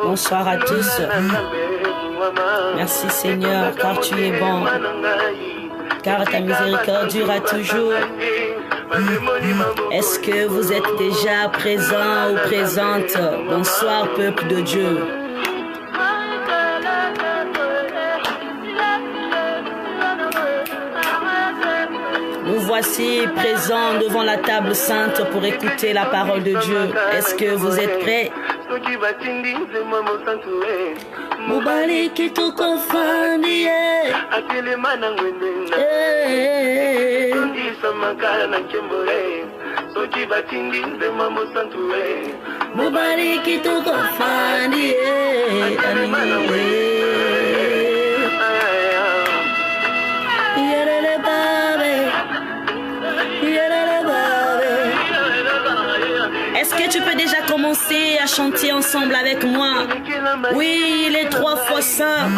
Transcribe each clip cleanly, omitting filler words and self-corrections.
Bonsoir à tous. Merci Seigneur, car tu es bon, car ta miséricorde durera toujours. Est-ce que vous êtes déjà présent ou présente? Bonsoir peuple de Dieu. Nous voici présents devant la table sainte pour écouter la parole de Dieu. Est-ce que vous êtes prêts? Mubariki tukufandie Mubariki tukufandie Est-ce que tu peux déjà commencer à chanter ensemble avec moi? Oui, il est 3 fois saint.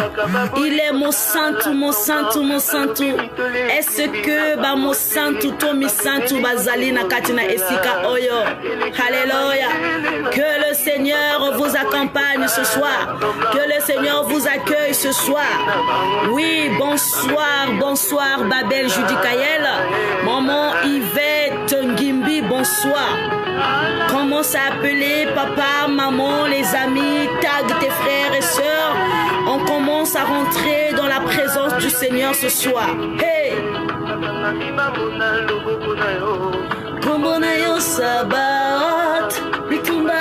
Il est mon santu, mon santu, mon santu. Est-ce que mon santu, tomi santu, bazalina katina esika oyo? Alléluia. Que le Seigneur vous accompagne ce soir. Que le Seigneur vous accueille ce soir. Oui, bonsoir, bonsoir Babel Judicaël. Maman Yvette Ngimbi, bonsoir. Commence à appeler papa, maman, les amis, tag tes frères et sœurs. On commence à rentrer dans la présence du Seigneur ce soir. Hey! Kombonayo sabat, bitumba.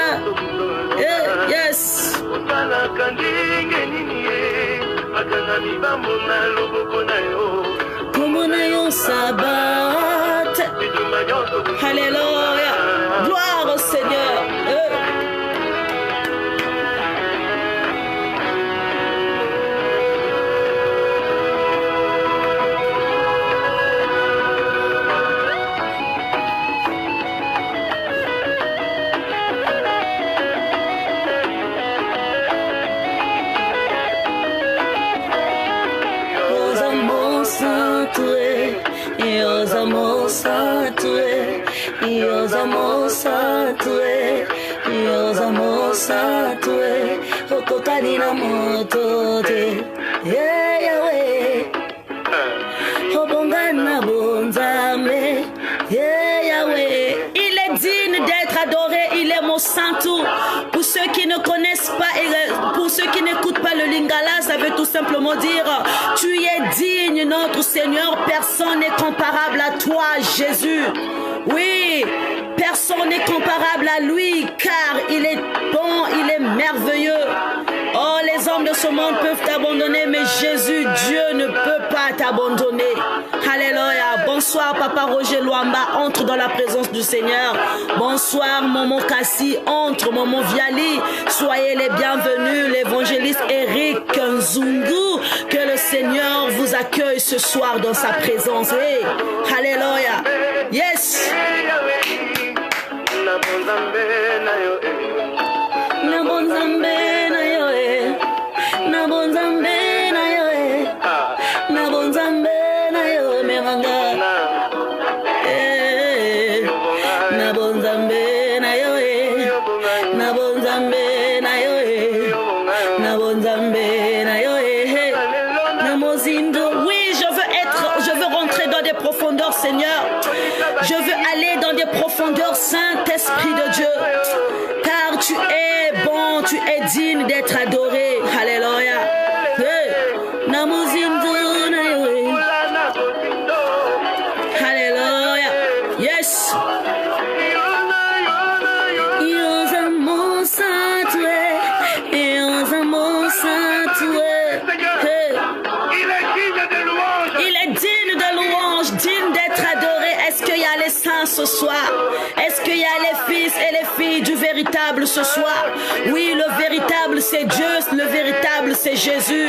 Hey, yes. Kombonayo sabat. Alléluia. Gloire au Seigneur. Okokanina moto te Yahweh Obongana bonzame Yahweh. Il est digne d'être adoré, il est mon santou. Pour ceux qui ne connaissent pas et pour ceux qui n'écoutent pas le lingala, ça veut tout simplement dire tu es digne notre Seigneur, personne n'est comparable à toi Jésus. Oui, personne n'est comparable à lui car il est bon, il est merveilleux. Oh, les hommes de ce monde peuvent t'abandonner, mais Jésus, Dieu ne peut pas t'abandonner. Alléluia. Bonsoir, Papa Roger Luamba, entre dans la présence du Seigneur. Bonsoir, Maman Kassi, entre, Maman Viali. Soyez les bienvenus, l'évangéliste Eric Nzungu. Que le Seigneur vous accueille ce soir dans sa présence. Hey. Alléluia. Yes. Seigneur, je veux aller dans des profondeurs, Saint-Esprit de Dieu, car tu es bon, tu es digne d'être adoré. Alléluia. Alléluia. Yes. Ce soir, est-ce qu'il y a les fils et les filles du véritable ce soir? Oui, le véritable c'est Dieu, le véritable c'est Jésus.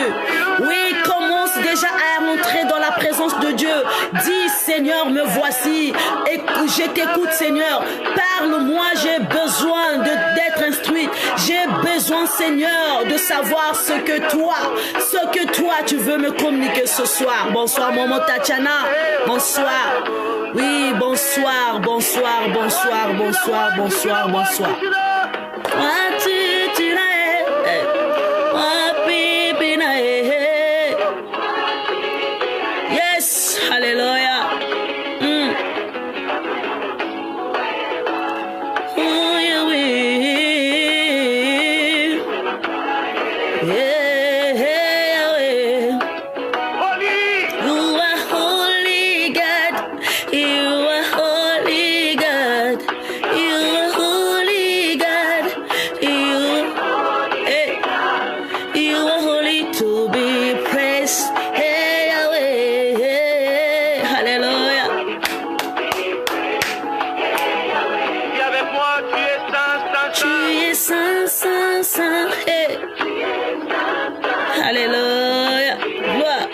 Oui, commence déjà à rentrer dans la présence de Dieu. Dis Seigneur, me voici et je t'écoute Seigneur. Parle-moi, j'ai besoin d'être instruite. J'ai besoin Seigneur, de savoir ce que toi, tu veux me communiquer ce soir. Bonsoir, Momo Tatiana. Bonsoir. Oui, bonsoir, bonsoir, bonsoir, bonsoir, bonsoir, bonsoir. Yes, hallelujah. Oh, yeah, Alléluia. Gloire.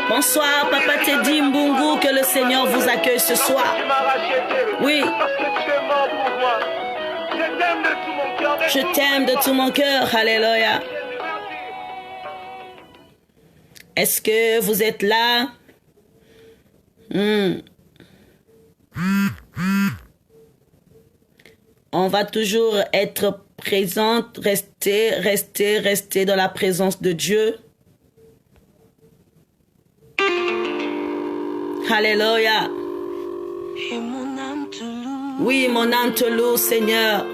Bonsoir, Papa Teddy Mbungu, que le Seigneur vous accueille ce soir. Oui. Je t'aime de tout mon cœur. Alléluia. Est-ce que vous êtes là? On va toujours être présente, rester dans la présence de Dieu. Alléluia. Oui, mon âme te loue, Seigneur.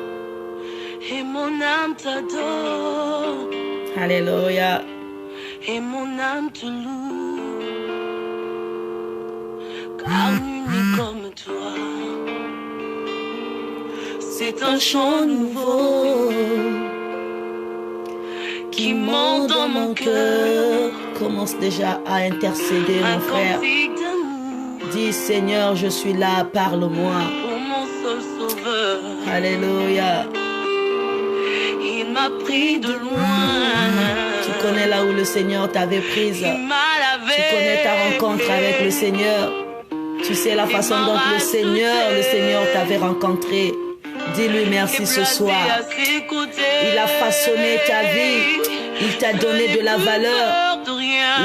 Et mon âme t'adore. Alléluia. Et mon âme te loue. Car nul comme toi. C'est un chant nouveau qui monte dans mon cœur. Commence déjà à intercéder, mon frère. Dis, Seigneur, je suis là, parle-moi. Pour mon seul sauveur. Alléluia. Il m'a pris de loin. Tu connais là où le Seigneur t'avait prise. Tu connais ta rencontre avec le Seigneur. Tu sais la façon dont le Seigneur t'avait rencontré. Dis-lui merci ce soir. Il a façonné ta vie. Il t'a donné de la valeur.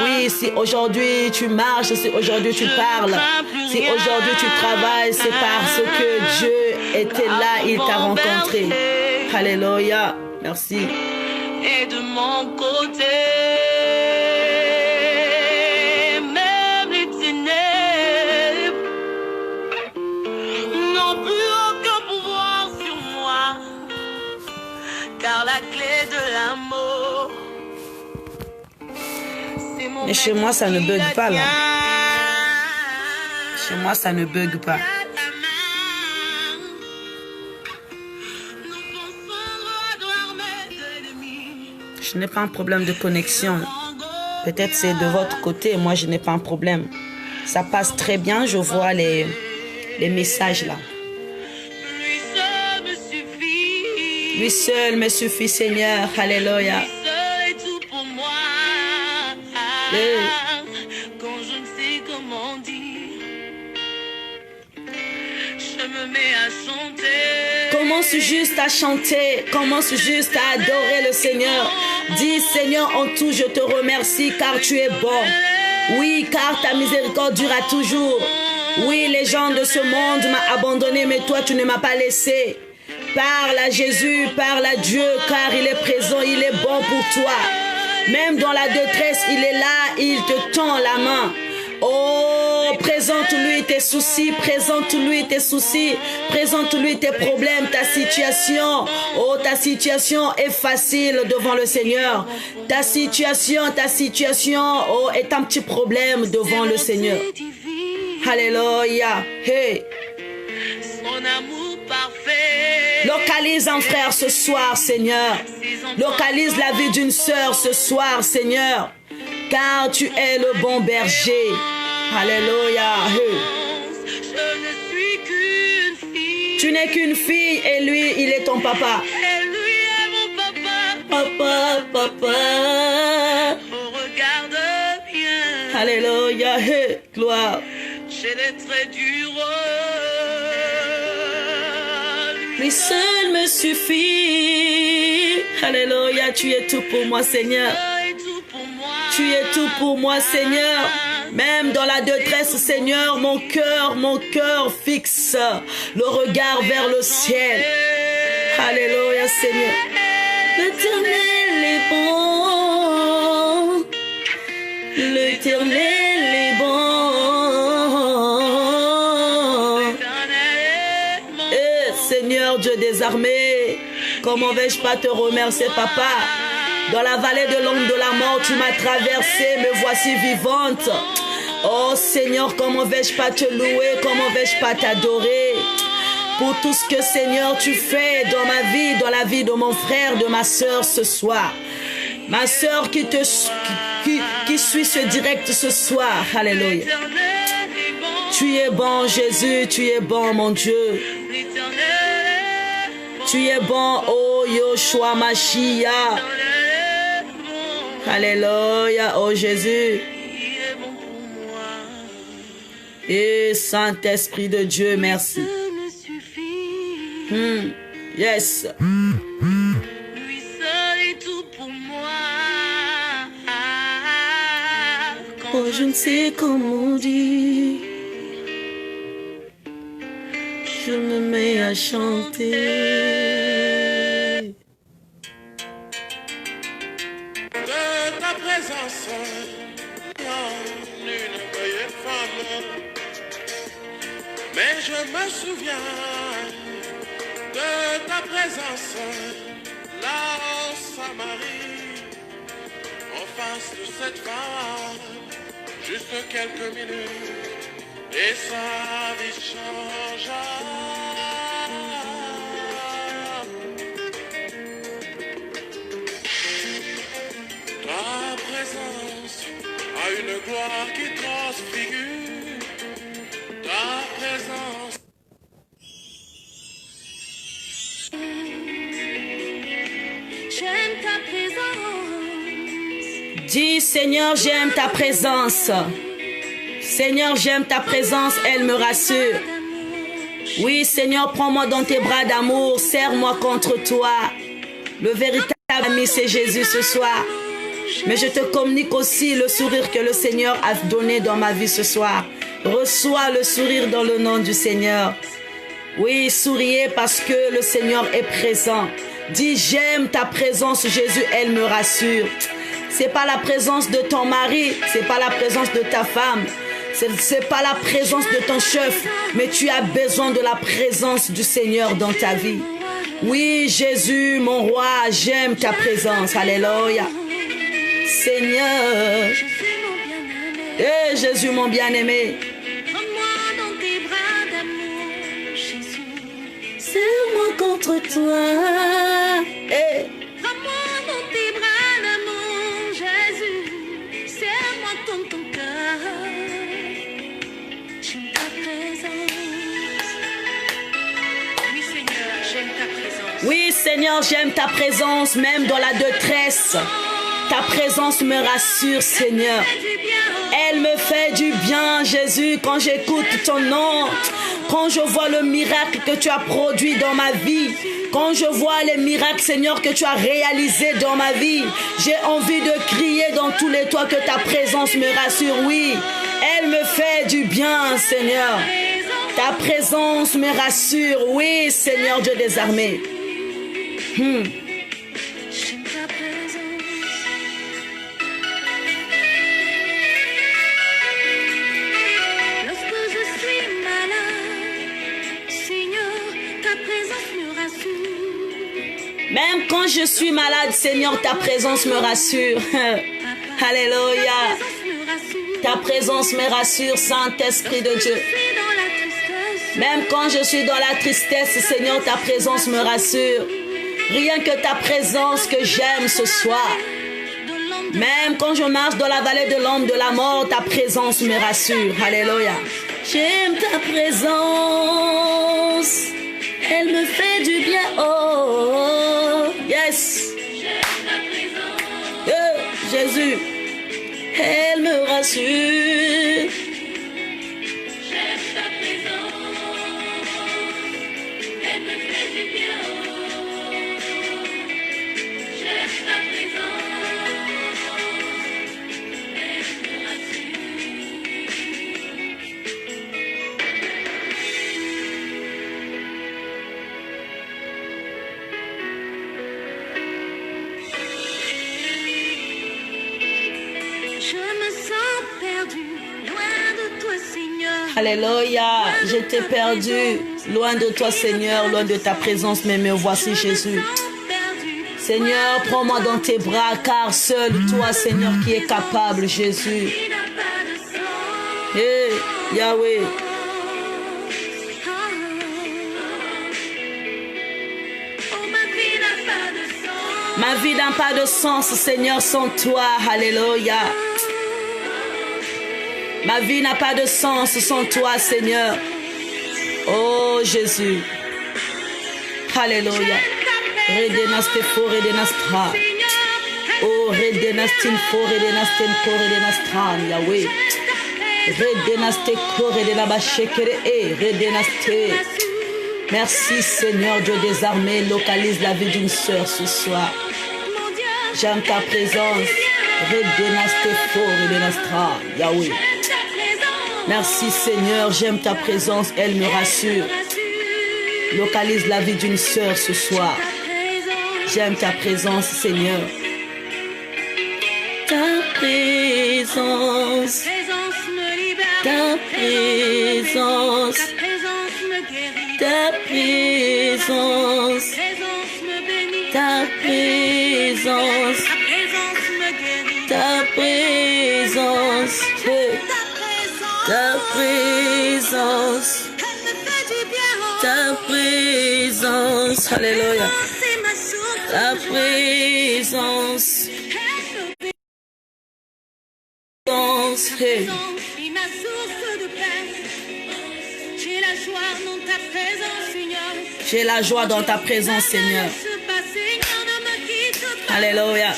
Oui, si aujourd'hui tu marches, si aujourd'hui tu parles, si aujourd'hui tu travailles, c'est parce que Dieu était là, il t'a rencontré. Alléluia. Merci. Et de mon côté, même les ténèbres n'ont plus aucun pouvoir sur moi, car la clé de l'amour, c'est mon. Mais chez moi, ça ne bug pas là. Chez moi, ça ne bug pas. Je n'ai pas un problème de connexion. Peut-être c'est de votre côté. Moi, je n'ai pas un problème. Ça passe très bien. Je vois les messages là. Lui seul me suffit, Seigneur. Alléluia. Quand je ne sais comment dire, je me mets à chanter. Commence juste à chanter. Commence juste à adorer le Seigneur. Dis, Seigneur, en tout, je te remercie car tu es bon. Oui, car ta miséricorde durera toujours. Oui, les gens de ce monde m'ont abandonné, mais toi, tu ne m'as pas laissé. Parle à Jésus, parle à Dieu, car il est présent, il est bon pour toi. Même dans la détresse, il est là, il te tend la main. Oh, Oh, présente-lui tes soucis, présente-lui tes soucis, présente-lui tes problèmes, ta situation. Oh, ta situation est facile devant le Seigneur. Ta situation, oh, est un petit problème devant le Seigneur. Alléluia. Hey. Son amour parfait. Localise un frère ce soir, Seigneur. Localise la vie d'une sœur ce soir, Seigneur. Car tu es le bon berger. Alléluia. Je ne suis qu'une fille. Tu n'es qu'une fille et lui, il est ton papa. Et lui est mon papa. Papa. Oh, regarde bien. Alléluia. Gloire. J'ai des traits du rôle. Lui seul me suffit. Alléluia. Tu es tout pour moi, Seigneur. Tu es tout pour moi, Seigneur. Même dans la détresse, Seigneur, mon cœur fixe le regard vers le ciel. Alléluia, Seigneur. L'Éternel est bon. L'Éternel est bon. Eh, Seigneur Dieu des armées, comment vais-je pas te remercier, Papa? Dans la vallée de l'ombre de la mort, tu m'as traversé, me voici vivante. Oh Seigneur, comment vais-je pas te louer, comment vais-je pas t'adorer pour tout ce que Seigneur tu fais dans ma vie, dans la vie de mon frère, de ma soeur ce soir. Ma soeur qui suit ce direct ce soir. Alléluia. Tu es bon Jésus, tu es bon mon Dieu. Tu es bon, oh Yoshua Mashiach. Alléluia, oh Jésus. Et Saint-Esprit de Dieu, merci. Yes. Lui seul est tout pour moi. Oh, je ne sais comment dire. Je me mets à chanter. Mais je me souviens de ta présence là en Samarie, en face de cette femme, juste quelques minutes, et sa vie changea. Ta présence a une gloire qui transfigure. Ta présence. J'aime ta présence. Dis Seigneur, j'aime ta présence. Seigneur, j'aime ta présence, elle me rassure. Oui Seigneur, prends-moi dans tes bras d'amour, serre-moi contre toi. Le véritable ami c'est Jésus ce soir. Mais je te communique aussi le sourire que le Seigneur a donné dans ma vie ce soir. Reçois le sourire dans le nom du Seigneur. Oui, souriez parce que le Seigneur est présent. Dis, j'aime ta présence, Jésus, elle me rassure. C'est pas la présence de ton mari, c'est pas la présence de ta femme, c'est pas la présence de ton chef, mais tu as besoin de la présence du Seigneur dans ta vie. Oui, Jésus, mon roi, j'aime ta présence. Alléluia. Seigneur. Eh, Jésus, mon bien-aimé. Serre-moi contre toi. Hey. Prends-moi dans tes bras d'amour, Jésus. Serre-moi dans ton cœur. J'aime ta présence. Oui, Seigneur, j'aime ta présence. Oui, Seigneur, j'aime ta présence, même dans la détresse. Ta présence me rassure, Seigneur. Elle me fait du bien, Jésus, quand j'écoute ton nom. Quand je vois le miracle que tu as produit dans ma vie, quand je vois les miracles, Seigneur, que tu as réalisés dans ma vie, j'ai envie de crier dans tous les toits que ta présence me rassure. Oui, elle me fait du bien, Seigneur. Ta présence me rassure. Oui, Seigneur Dieu des armées. quand je suis malade, Seigneur, ta présence me rassure. Alléluia. Ta présence me rassure, Saint-Esprit de Dieu. Même quand je suis dans la tristesse, Seigneur, ta présence me rassure. Rien que ta présence que j'aime ce soir. Même quand je marche dans la vallée de l'ombre de la mort, ta présence me rassure. Alléluia. J'aime ta présence. Elle me fait du bien. Oh, yes. Jésus. Elle me rassure. Alléluia, j'étais perdu, loin de toi Seigneur, loin de ta présence, mais me voici Jésus. Seigneur, prends-moi dans tes bras, car seul toi Seigneur qui est capable, Jésus. Hey, Yahweh. Ma vie n'a pas de sens, Seigneur, sans toi, alléluia. Ma vie n'a pas de sens sans toi, Seigneur. Oh, Jésus. Alléluia. Redenaste fo, redenastra. Oh, redenastin fo, redenastin ko, redenastran, Yahweh. Redenaste ko, redenabashekere, redenaste. Merci, Seigneur, Dieu des armées. Localise la vie d'une sœur ce soir. J'aime ta présence. Redenaste fo, redenastra, Yahweh. Merci Seigneur, j'aime ta présence, elle me rassure. Localise la vie d'une sœur ce soir. J'aime ta présence Seigneur. Ta présence, ta présence, ta présence, ta présence, ta présence. Ta présence, ta présence, alléluia, ta présence, j'ai la joie dans ta présence, Seigneur. Alléluia.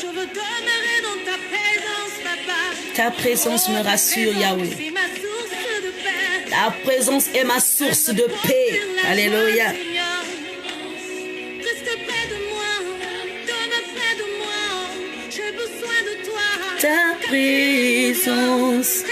Ta présence me rassure, Yahweh. Ta présence est ma source de paix. Alléluia. Ta présence.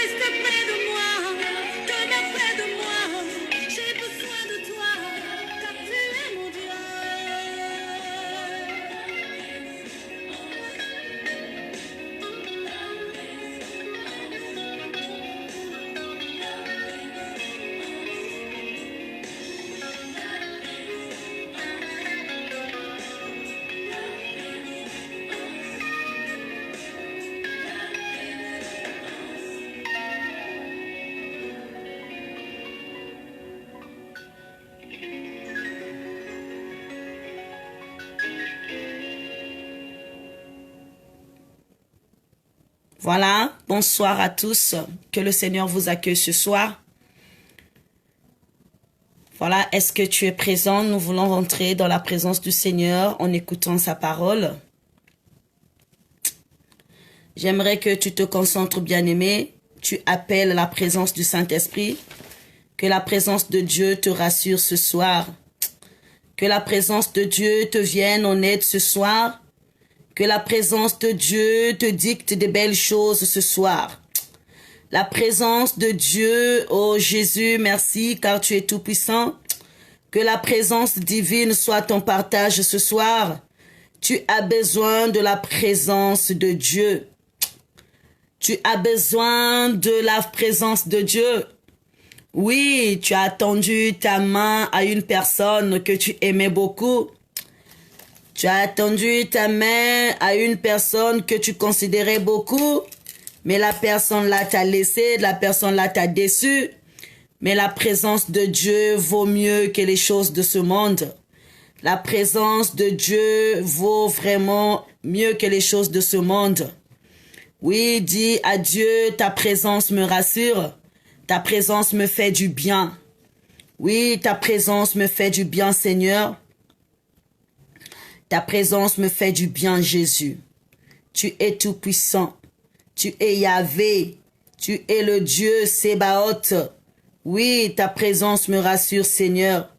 Voilà, bonsoir à tous, que le Seigneur vous accueille ce soir. Voilà, est-ce que tu es présent? Nous voulons rentrer dans la présence du Seigneur en écoutant sa parole. J'aimerais que tu te concentres, bien-aimé. Tu appelles la présence du Saint-Esprit. Que la présence de Dieu te rassure ce soir. Que la présence de Dieu te vienne en aide ce soir. Que la présence de Dieu te dicte de belles choses ce soir. La présence de Dieu, oh Jésus, merci car tu es tout puissant. Que la présence divine soit ton partage ce soir. Tu as besoin de la présence de Dieu. Tu as besoin de la présence de Dieu. Oui, tu as tendu ta main à une personne que tu aimais beaucoup. Tu as tendu ta main à une personne que tu considérais beaucoup, mais la personne là t'a laissé, la personne là t'a déçu. Mais la présence de Dieu vaut mieux que les choses de ce monde. La présence de Dieu vaut vraiment mieux que les choses de ce monde. Oui, dis à Dieu, ta présence me rassure. Ta présence me fait du bien. Oui, ta présence me fait du bien, Seigneur. Ta présence me fait du bien, Jésus. Tu es tout puissant. Tu es Yahvé. Tu es le Dieu Sébaoth. Oui, ta présence me rassure, Seigneur.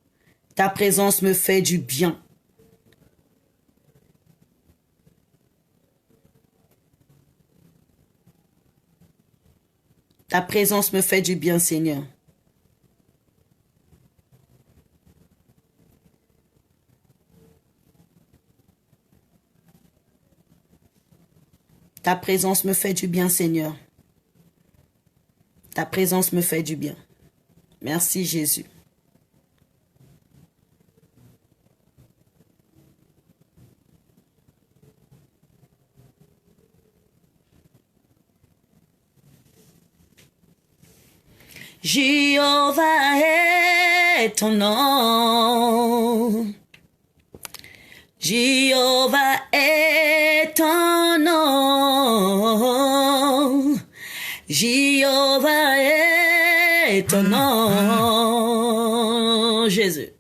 Ta présence me fait du bien. Ta présence me fait du bien, Seigneur. Ta présence me fait du bien, Seigneur. Ta présence me fait du bien. Merci, Jésus. Jéhovah est ton nom. Jéhovah est ton nom. Jéhovah est ton nom. Jésus.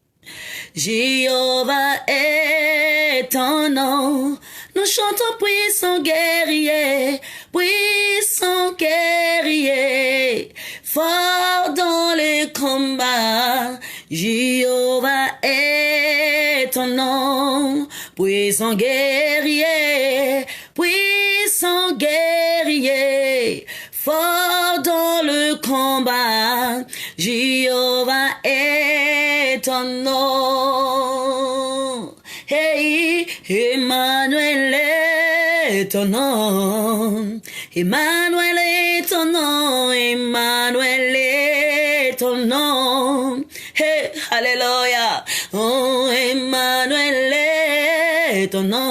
Jéhovah est ton nom. Nous chantons puissant guerrier, puissant guerrier, fort dans les combats. Jéhovah est ton nom, puissant guerrier, puissant guerrier, fort dans le combat. Jéhovah est ton nom. Hey, Emmanuel est ton nom. Emmanuel est ton nom. Emmanuel est ton nom. Hey, alléluia. Oh, Emmanuel est ton nom.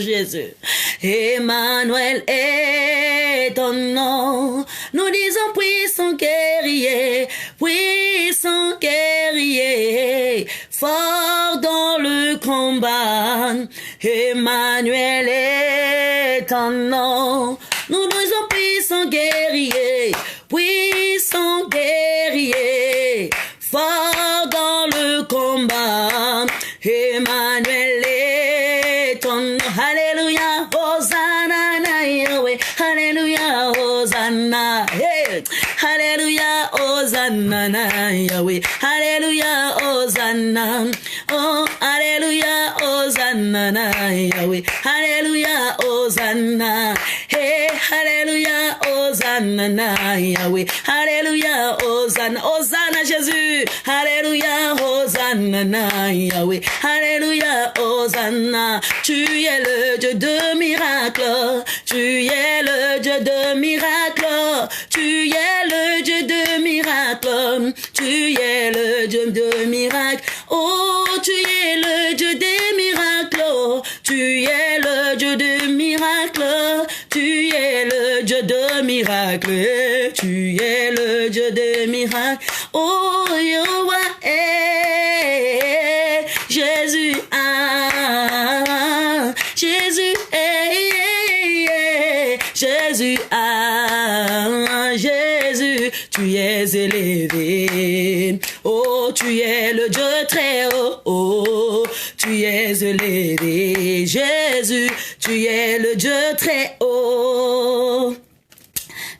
Jésus. Emmanuel est ton nom. Nous disons puissant guerrier, puissant guerrier, fort dans le combat. Emmanuel est ton nom. Nous disons puissant guerrier, puissant guerrier, fort dans le combat. Emmanuel est ton nom. Alléluia, Hosanna, Yahweh. Alléluia, Hosanna. Hey. Alléluia, Hosanna, Yahweh. Alléluia, Hosanna. Oh, Alléluia, Hosanna, Yahweh. Alléluia, Hosanna. Hey, Alléluia, Hosanna, Yahweh. Alléluia, Hosanna. Hosanna, Jésus. Alléluia, Hosanna, Yahweh. Alléluia, Hosanna. Tu es le Dieu de miracles. Tu es le Dieu de miracles. Tu es le Dieu de miracles. Tu es le Dieu de miracles. Oh, tu es le Dieu des miracles. Tu es le Dieu de miracles. Tu es le Dieu de miracles. Tu es le Dieu de miracles. Oh, Yahweh, Jésus, ah, Jésus, Jésus, ah, Jésus, tu es élevé. Oh, tu es le Dieu très haut. Oh, tu es élevé. Jésus, tu es le Dieu très haut.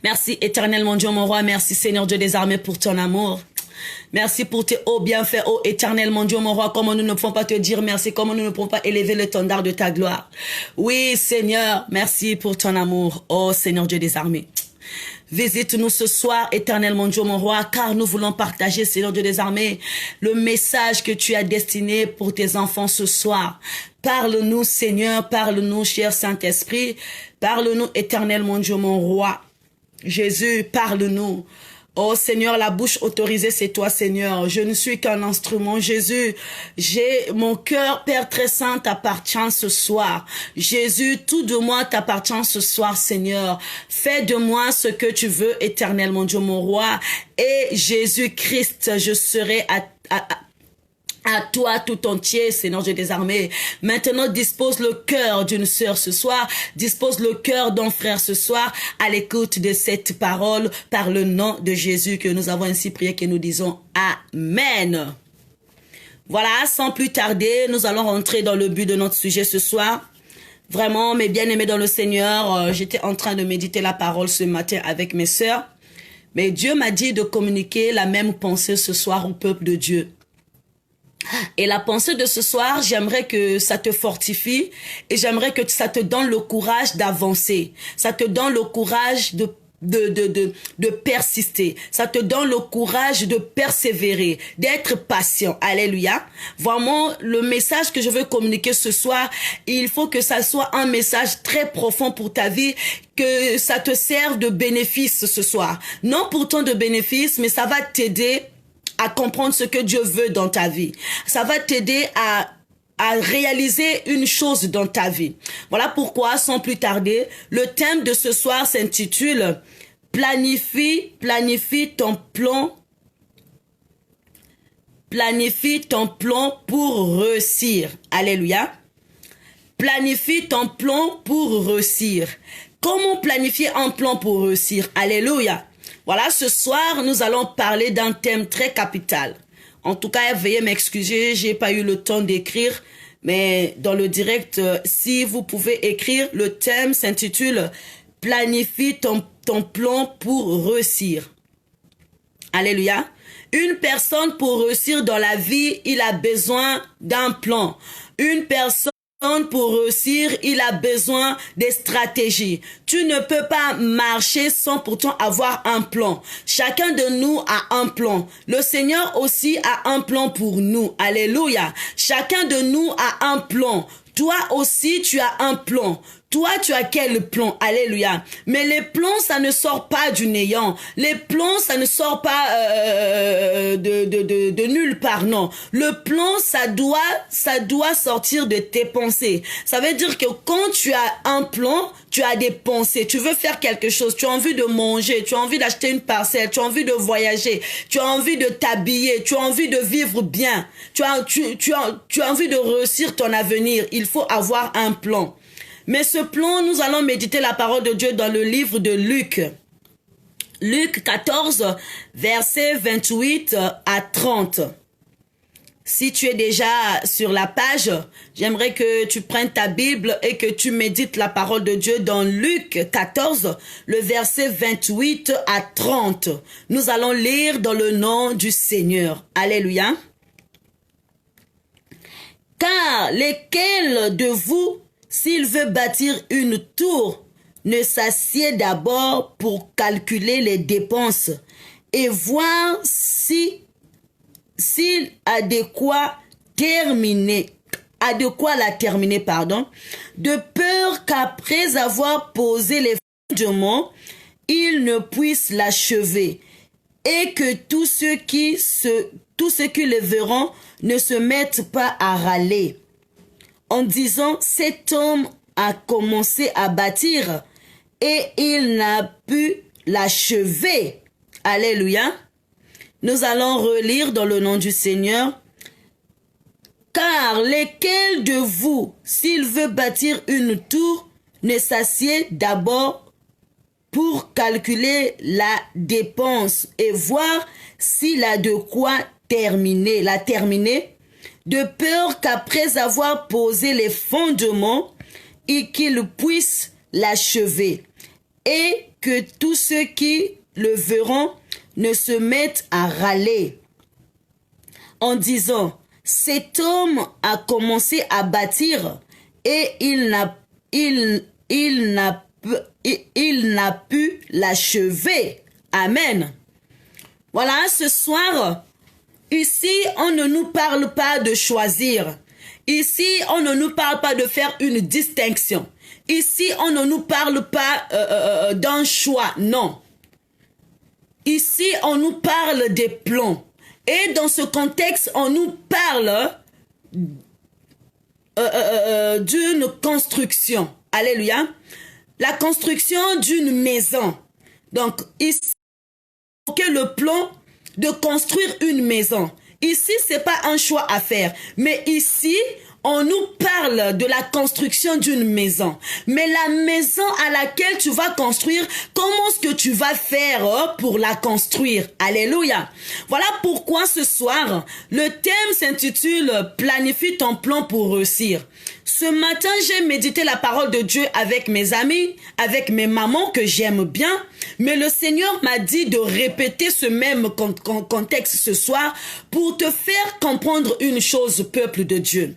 Merci éternel mon Dieu, mon roi. Merci Seigneur Dieu des armées pour ton amour. Merci pour tes hauts bienfaits, ô éternel mon Dieu, mon roi. Comment nous ne pouvons pas te dire merci, comment nous ne pouvons pas élever le l'étendard de ta gloire. Oui Seigneur, merci pour ton amour, ô Seigneur Dieu des armées. Visite-nous ce soir, éternel mon Dieu, mon roi, car nous voulons partager, Seigneur Dieu des armées, le message que tu as destiné pour tes enfants ce soir. Parle-nous, Seigneur, parle-nous, cher Saint-Esprit, parle-nous, éternel mon Dieu, mon roi. Jésus, parle-nous. Oh Seigneur, la bouche autorisée, c'est toi Seigneur. Je ne suis qu'un instrument. Jésus, j'ai mon cœur, Père très saint, t'appartient ce soir. Jésus, tout de moi t'appartient ce soir Seigneur. Fais de moi ce que tu veux, éternel mon Dieu, mon roi. Et Jésus-Christ, je serai à toi tout entier, Seigneur Dieu des armées. Maintenant, dispose le cœur d'une sœur ce soir, dispose le cœur d'un frère ce soir, à l'écoute de cette parole, par le nom de Jésus que nous avons ainsi prié, que nous disons Amen. Voilà, sans plus tarder, nous allons rentrer dans le but de notre sujet ce soir. Vraiment, mes bien-aimés dans le Seigneur, j'étais en train de méditer la parole ce matin avec mes sœurs, mais Dieu m'a dit de communiquer la même pensée ce soir au peuple de Dieu. Et la pensée de ce soir, j'aimerais que ça te fortifie et j'aimerais que ça te donne le courage d'avancer. Ça te donne le courage de persister. Ça te donne le courage de persévérer, d'être patient. Alléluia. Vraiment, le message que je veux communiquer ce soir, il faut que ça soit un message très profond pour ta vie, que ça te serve de bénéfice ce soir. Non pourtant de bénéfice, mais ça va t'aider à comprendre ce que Dieu veut dans ta vie. Ça va t'aider à réaliser une chose dans ta vie. Voilà pourquoi, sans plus tarder, le thème de ce soir s'intitule « Planifie ton plan. Planifie ton plan pour réussir. » Alléluia. Planifie ton plan pour réussir. Comment planifier un plan pour réussir? Alléluia. Voilà, ce soir, nous allons parler d'un thème très capital. En tout cas, veuillez m'excuser, j'ai pas eu le temps d'écrire, mais dans le direct, si vous pouvez écrire, le thème s'intitule « Planifie ton plan pour réussir ». Alléluia. Une personne pour réussir dans la vie, il a besoin d'un plan. Une personne pour réussir, il a besoin des stratégies. Tu ne peux pas marcher sans pourtant avoir un plan. Chacun de nous a un plan. Le Seigneur aussi a un plan pour nous. Alléluia. Chacun de nous a un plan. Toi aussi, tu as un plan. Toi, tu as quel plan? Alléluia. Mais les plans, ça ne sort pas du néant. Les plans, ça ne sort pas de nulle part, non. Le plan, ça doit sortir de tes pensées. Ça veut dire que quand tu as un plan, tu as des pensées. Tu veux faire quelque chose. Tu as envie de manger. Tu as envie d'acheter une parcelle. Tu as envie de voyager. Tu as envie de t'habiller. Tu as envie de vivre bien. Tu as envie de réussir ton avenir. Il faut avoir un plan. Mais ce plan, nous allons méditer la parole de Dieu dans le livre de Luc. Luc 14, versets 28 à 30. Si tu es déjà sur la page, j'aimerais que tu prennes ta Bible et que tu médites la parole de Dieu dans Luc 14, le verset 28 à 30. Nous allons lire dans le nom du Seigneur. Alléluia. Car lesquels de vous, s'il veut bâtir une tour, ne s'assied d'abord pour calculer les dépenses et voir s'il a de quoi la terminer, de peur qu'après avoir posé les fondements, il ne puisse l'achever et que tous ceux qui le verront ne se mettent pas à râler en disant « Cet homme a commencé à bâtir et il n'a pu l'achever. » Alléluia. Nous allons relire dans le nom du Seigneur. « Car lesquels de vous, s'il veut bâtir une tour, ne s'assied d'abord pour calculer la dépense et voir s'il a de quoi la terminer, de peur qu'après avoir posé les fondements, et qu'il puisse l'achever, et que tous ceux qui le verront ne se mettent à râler, en disant « Cet homme a commencé à bâtir, et il n'a pu l'achever. » Amen. Voilà, ce soir, ici, on ne nous parle pas de choisir. Ici, on ne nous parle pas de faire une distinction. Ici, on ne nous parle pas d'un choix, non. ici, on nous parle des plans. Et dans ce contexte, on nous parle d'une construction. Alléluia. La construction d'une maison. Donc, ici, le plan de construire une maison. Ici, c'est pas un choix à faire. Mais ici, on nous parle de la construction d'une maison. Mais la maison à laquelle tu vas construire, comment est-ce que tu vas faire pour la construire? Alléluia. Voilà pourquoi ce soir, le thème s'intitule « Planifie ton plan pour réussir ». Ce matin, j'ai médité la parole de Dieu avec mes amis, avec mes mamans que j'aime bien. Mais le Seigneur m'a dit de répéter ce même contexte ce soir pour te faire comprendre une chose, peuple de Dieu.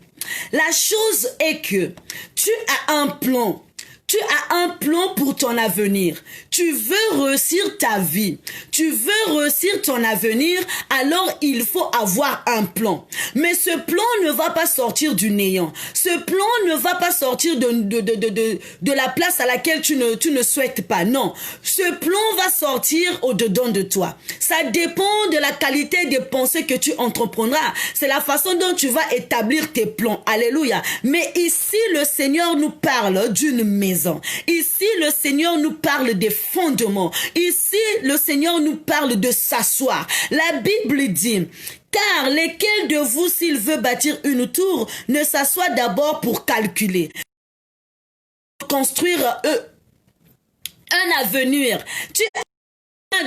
La chose est que tu as un plan. Tu as un plan pour ton avenir. Tu veux réussir ta vie. Tu veux réussir ton avenir, alors il faut avoir un plan. Mais ce plan ne va pas sortir du néant. Ce plan ne va pas sortir de la place à laquelle tu ne souhaites pas. Non. Ce plan va sortir au-dedans de toi. Ça dépend de la qualité des pensées que tu entreprendras. C'est la façon dont tu vas établir tes plans. Alléluia. Mais ici, le Seigneur nous parle d'une maison. Ici, le Seigneur nous parle des fondements. Ici, le Seigneur nous parle de s'asseoir. La Bible dit, car lesquels de vous, s'il veut bâtir une tour, ne s'assoit d'abord pour calculer, construire un avenir. Tu as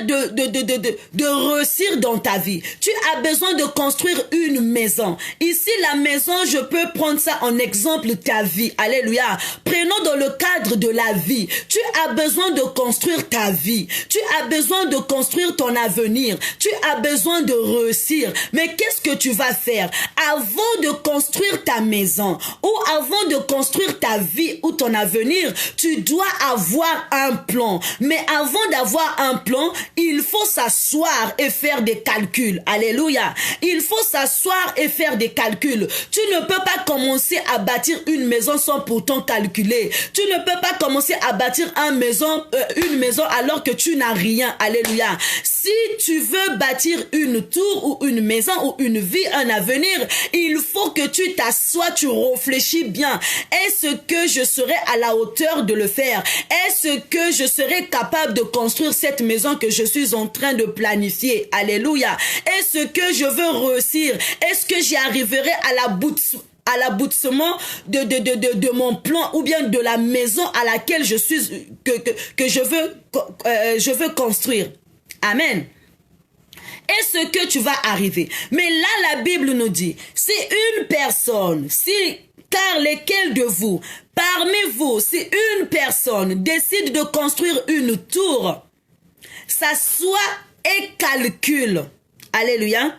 de réussir dans ta vie. Tu as besoin de construire une maison. Ici, la maison, je peux prendre ça en exemple ta vie. Alléluia. Prenons dans le cadre de la vie. Tu as besoin de construire ta vie. Tu as besoin de construire ton avenir. Tu as besoin de réussir. Mais qu'est-ce que tu vas faire? Avant de construire ta maison ou avant de construire ta vie ou ton avenir, tu dois avoir un plan. Mais avant d'avoir un plan, il faut s'asseoir et faire des calculs. Alléluia. Il faut s'asseoir et faire des calculs. Tu ne peux pas commencer à bâtir une maison sans pourtant calculer. Tu ne peux pas commencer à bâtir une maison alors que tu n'as rien. Alléluia. Si tu veux bâtir une tour ou une maison ou une vie, un avenir, il faut que tu t'assoies, tu réfléchis bien. Est-ce que je serai à la hauteur de le faire? Est-ce que je serai capable de construire cette maison que je suis en train de planifier? Alléluia. Est-ce que je veux réussir? Est-ce que j'y arriverai à l'aboutissement de mon plan ou bien de la maison à laquelle je veux construire? Amen. Est-ce que tu vas arriver? Mais là, la Bible nous dit, si une personne, car lesquels de vous, parmi vous, si une personne décide de construire une tour, s'assoit et calcule. Alléluia.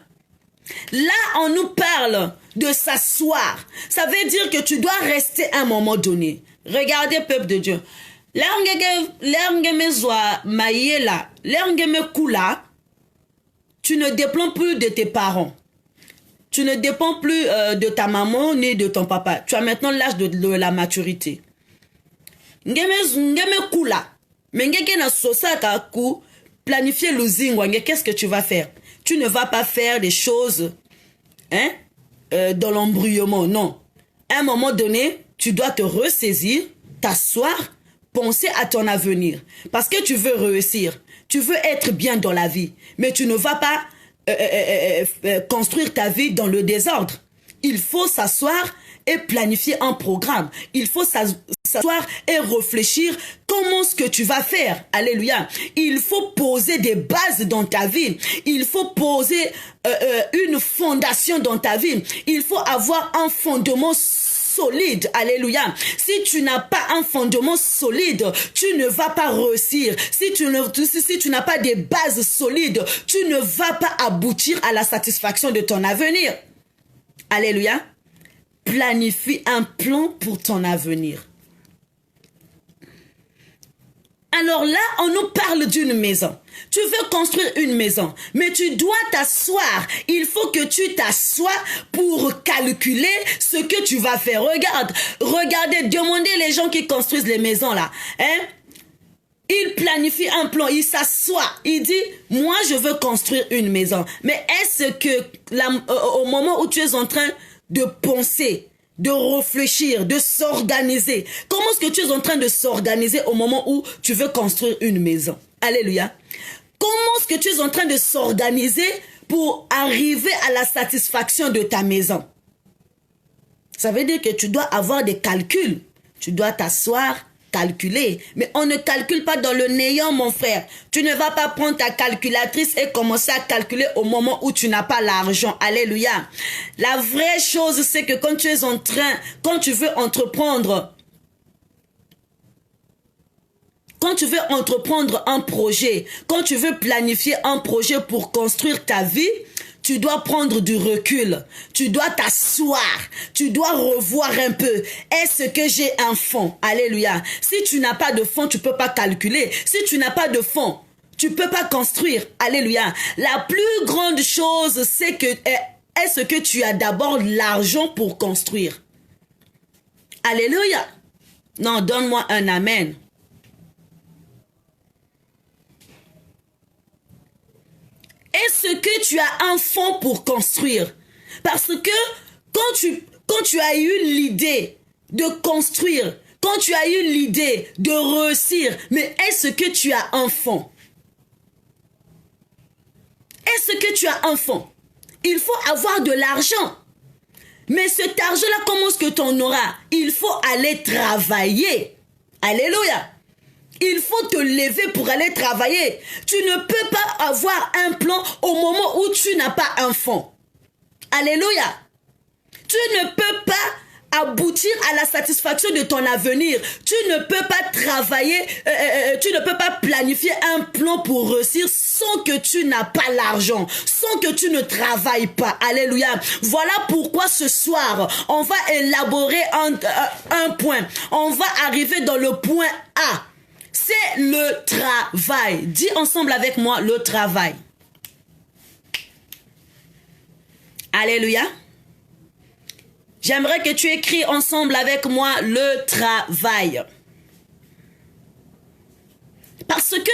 Là, on nous parle de s'asseoir. Ça veut dire que tu dois rester à un moment donné. Regardez, peuple de Dieu. Tu ne dépends plus de tes parents. Tu ne dépends plus de ta maman ni de ton papa. Tu as maintenant l'âge de la maturité. Planifier le qu'est-ce que tu vas faire? Tu ne vas pas faire des choses dans l'embrouillement, non. À un moment donné, tu dois te ressaisir, t'asseoir, penser à ton avenir. Parce que tu veux réussir, tu veux être bien dans la vie, mais tu ne vas pas construire ta vie dans le désordre. Il faut s'asseoir et planifier un programme. Il faut s'asseoir et réfléchir comment ce que tu vas faire. Alléluia. Il faut poser des bases dans ta vie. Il faut poser une fondation dans ta vie. Il faut avoir un fondement solide. Alléluia. Si tu n'as pas un fondement solide, tu ne vas pas réussir. Si tu n'as pas des bases solides, tu ne vas pas aboutir à la satisfaction de ton avenir. Alléluia. Planifie un plan pour ton avenir. Alors là, on nous parle d'une maison. Tu veux construire une maison, mais tu dois t'asseoir. Il faut que tu t'assoies pour calculer ce que tu vas faire. Regardez, demandez les gens qui construisent les maisons là. il planifie un plan, il s'assoit, il dit, moi je veux construire une maison. Mais est-ce que au moment où tu es en train de penser, de réfléchir, de s'organiser, comment est-ce que tu es en train de s'organiser au moment où tu veux construire une maison? Alléluia. Comment est-ce que tu es en train de s'organiser pour arriver à la satisfaction de ta maison? Ça veut dire que tu dois avoir des calculs. Tu dois t'asseoir, calculer. Mais on ne calcule pas dans le néant, mon frère. Tu ne vas pas prendre ta calculatrice et commencer à calculer au moment où tu n'as pas l'argent. Alléluia. La vraie chose, c'est que quand tu es en train, quand tu veux entreprendre un projet, quand tu veux planifier un projet pour construire ta vie, tu dois prendre du recul, tu dois t'asseoir, tu dois revoir un peu. Est-ce que j'ai un fond? Alléluia. Si tu n'as pas de fond, tu ne peux pas calculer. Si tu n'as pas de fond, tu ne peux pas construire. Alléluia. La plus grande chose, c'est que est-ce que tu as d'abord l'argent pour construire? Alléluia. Non, donne-moi un amen. Est-ce que tu as un fonds pour construire? Parce que quand tu as eu l'idée de construire, quand tu as eu l'idée de réussir, mais est-ce que tu as un fonds? Est-ce que tu as un fonds? Il faut avoir de l'argent. Mais cet argent-là, comment est-ce que tu en auras? Il faut aller travailler. Alléluia. Il faut te lever pour aller travailler. Tu ne peux pas avoir un plan au moment où tu n'as pas un fonds. Alléluia. Tu ne peux pas aboutir à la satisfaction de ton avenir. Tu ne peux pas travailler, tu ne peux pas planifier un plan pour réussir sans que tu n'as pas l'argent, sans que tu ne travailles pas. Alléluia. Voilà pourquoi ce soir, on va élaborer un point. On va arriver dans le point A. C'est le travail. Dis ensemble avec moi le travail. Alléluia. J'aimerais que tu écris ensemble avec moi le travail. Parce que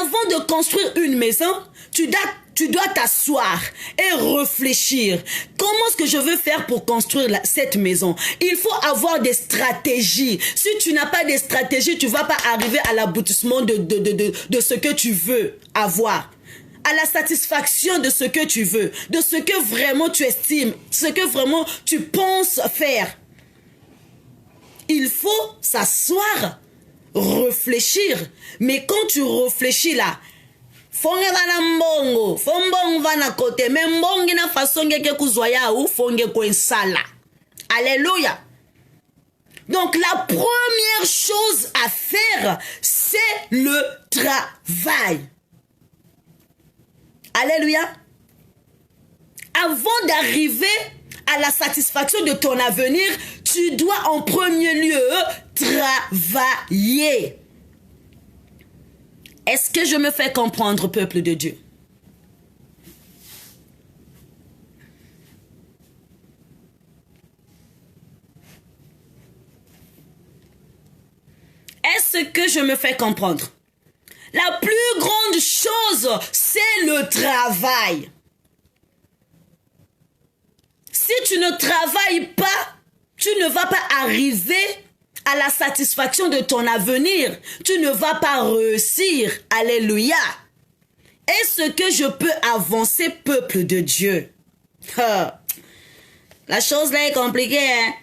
avant de construire une maison, tu dois t'asseoir et réfléchir. Comment est-ce que je veux faire pour construire cette maison? Il faut avoir des stratégies. Si tu n'as pas de stratégies, tu ne vas pas arriver à l'aboutissement de ce que tu veux avoir. À la satisfaction de ce que tu veux, de ce que vraiment tu estimes, ce que vraiment tu penses faire. Il faut s'asseoir, réfléchir. Mais quand tu réfléchis là, fonge vana mbongo, fombong vana kote, mais mbongi na fasonge ke kuzwaya ou fonge kwensala. Alléluia. Donc la première chose à faire, c'est le travail. Alléluia. Avant d'arriver à la satisfaction de ton avenir, tu dois en premier lieu travailler. Est-ce que je me fais comprendre, peuple de Dieu? Est-ce que je me fais comprendre? La plus grande chose, c'est le travail. Si tu ne travailles pas, tu ne vas pas arriver à la satisfaction de ton avenir. Tu ne vas pas réussir. Alléluia. Est-ce que je peux avancer, peuple de Dieu? La chose là est compliquée, hein?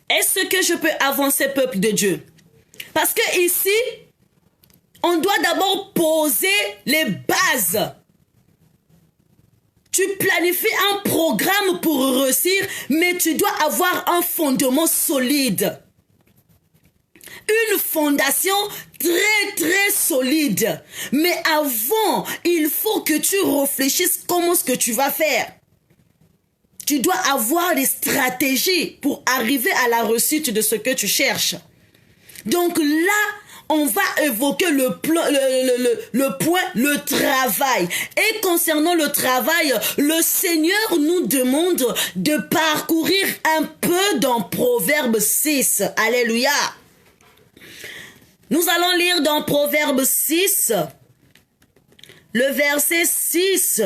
Est-ce que je peux avancer, peuple de Dieu? Parce que ici, on doit d'abord poser les bases. Tu planifies un programme pour réussir, mais tu dois avoir un fondement solide. Une fondation très solide. Mais avant, il faut que tu réfléchisses comment ce que tu vas faire. Tu dois avoir des stratégies pour arriver à la réussite de ce que tu cherches. Donc là, on va évoquer le point, le travail. Et concernant le travail, le Seigneur nous demande de parcourir un peu dans Proverbe 6. Alléluia. Nous allons lire dans Proverbe 6, le verset 6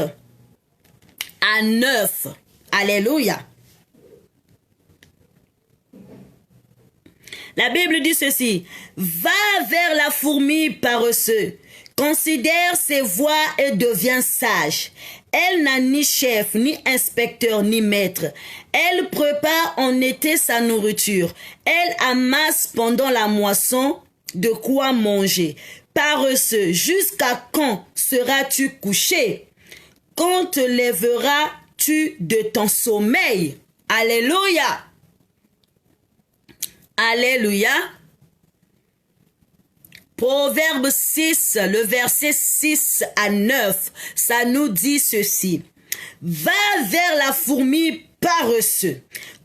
à 9. Alléluia. La Bible dit ceci. Va vers la fourmi paresseuse. Considère ses voies et deviens sage. Elle n'a ni chef, ni inspecteur, ni maître. Elle prépare en été sa nourriture. Elle amasse pendant la moisson de quoi manger. Paresseux, jusqu'à quand seras-tu couché? Quand te lèveras-tu de ton sommeil? Alléluia. Alléluia. Proverbe 6, le verset 6 à 9, ça nous dit ceci. Va vers la fourmi paresseuse.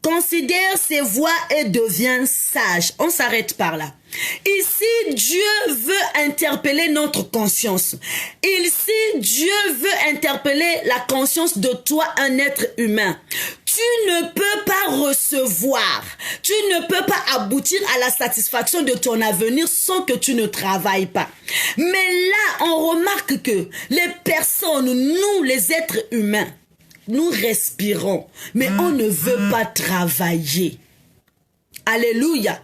Considère ses voies et deviens sage. On s'arrête par là. Ici, Dieu veut interpeller notre conscience. Ici, Dieu veut interpeller la conscience de toi, un être humain. Tu ne peux pas recevoir, tu ne peux pas aboutir à la satisfaction de ton avenir sans que tu ne travailles pas. Mais là, on remarque que les personnes, nous les êtres humains, nous respirons, mais on ne veut pas travailler. Alléluia.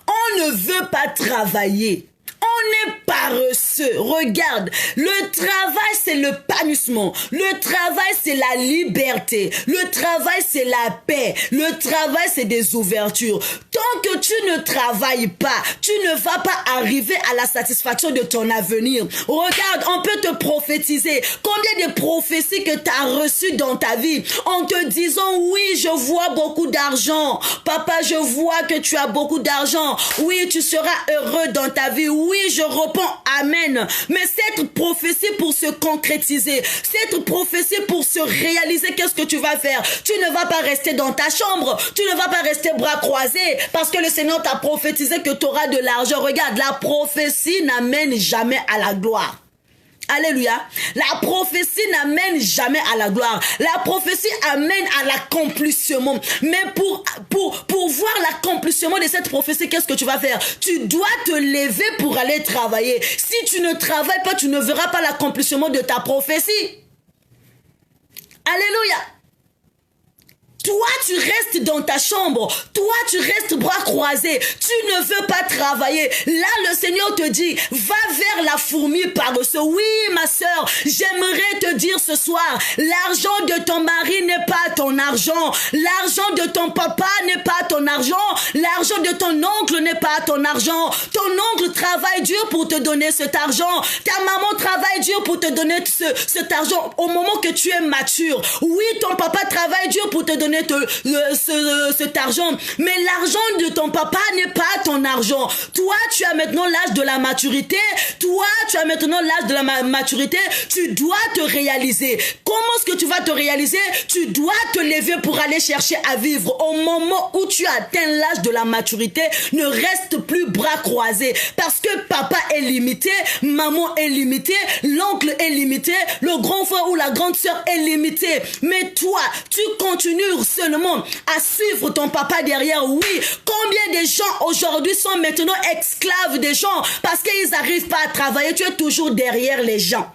On ne veut pas travailler. On est paresseux. Regarde, le travail c'est le panissement. Le travail c'est la liberté. Le travail c'est la paix. Le travail c'est des ouvertures. Tant que tu ne travailles pas, tu ne vas pas arriver à la satisfaction de ton avenir. Regarde, on peut te prophétiser. Combien de prophéties que tu as reçues dans ta vie en te disant oui, je vois beaucoup d'argent. Papa, je vois que tu as beaucoup d'argent. Oui, tu seras heureux dans ta vie. Oui, je réponds amen. Mais cette prophétie pour se concrétiser, cette prophétie pour se réaliser, qu'est-ce que tu vas faire? Tu ne vas pas rester dans ta chambre. Tu ne vas pas rester bras croisés parce que le Seigneur t'a prophétisé que tu auras de l'argent. Regarde, la prophétie n'amène jamais à la gloire. Alléluia. La prophétie n'amène jamais à la gloire. La prophétie amène à l'accomplissement. Mais pour voir l'accomplissement de cette prophétie, qu'est-ce que tu vas faire? Tu dois te lever pour aller travailler. Si tu ne travailles pas, tu ne verras pas l'accomplissement de ta prophétie. Alléluia. Toi, tu restes dans ta chambre. Toi, tu restes bras croisés. Tu ne veux pas travailler. Là, le Seigneur te dit, va vers la fourmi paresseuse. Oui, ma sœur, j'aimerais te dire ce soir, l'argent de ton mari n'est pas ton argent. L'argent de ton papa n'est pas ton argent. L'argent de ton oncle n'est pas ton argent. Ton oncle travaille dur pour te donner cet argent. Ta maman travaille dur pour te donner cet argent au moment que tu es mature. Oui, ton papa travaille dur pour te donner cet argent, mais l'argent de ton papa n'est pas ton argent. Toi, tu as maintenant l'âge de la maturité. Toi, tu as maintenant l'âge de la maturité. Tu dois te réaliser. Comment est-ce que tu vas te réaliser? Tu dois te lever pour aller chercher à vivre. Au moment où tu atteins l'âge de la maturité, ne reste plus bras croisés parce que papa est limité, maman est limitée, l'oncle est limité, le grand frère ou la grande sœur est limité. Mais toi, tu continues seulement à suivre ton papa derrière. Oui, combien de gens aujourd'hui sont maintenant esclaves des gens parce qu'ils n'arrivent pas à travailler. Tu es toujours derrière les gens.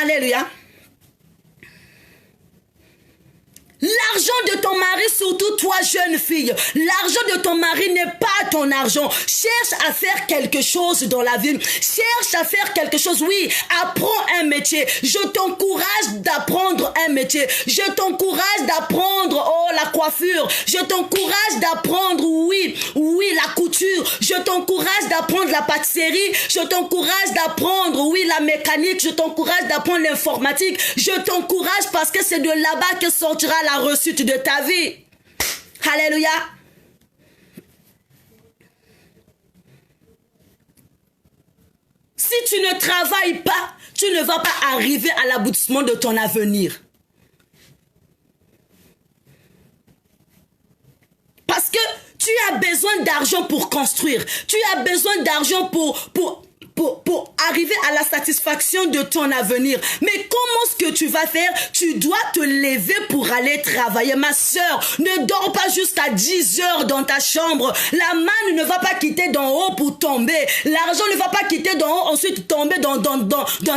Alléluia. L'argent de ton mari, surtout toi jeune fille, l'argent de ton mari n'est pas ton argent. Cherche à faire quelque chose dans la vie. Cherche à faire quelque chose. Oui, apprends un métier. Je t'encourage d'apprendre un métier. Je t'encourage d'apprendre la coiffure. Je t'encourage d'apprendre, oui, la couture. Je t'encourage d'apprendre la pâtisserie. Je t'encourage d'apprendre, oui, la mécanique. Je t'encourage d'apprendre l'informatique. Je t'encourage parce que c'est de là-bas que sortira la réussite de ta vie. Alléluia. Si tu ne travailles pas, tu ne vas pas arriver à l'aboutissement de ton avenir. Parce que tu as besoin d'argent pour construire. Tu as besoin d'argent pour arriver à la satisfaction de ton avenir. Mais comment est-ce que tu vas faire? Tu dois te lever pour aller travailler. Ma soeur, ne dors pas jusqu'à 10 heures dans ta chambre. La manne ne va pas quitter d'en haut pour tomber. L'argent ne va pas quitter d'en haut, ensuite tomber dans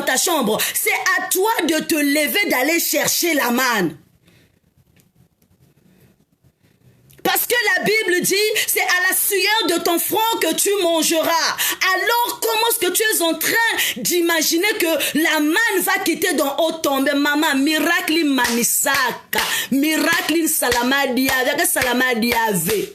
ta chambre. C'est à toi de te lever, d'aller chercher la manne. Parce que la Bible dit, c'est à la sueur de ton front que tu mangeras. Alors, comment est-ce que tu es en train d'imaginer que la manne va quitter d'en haut tomber? Maman, miracle manisaka, miracle salamadi avec salamadi ave.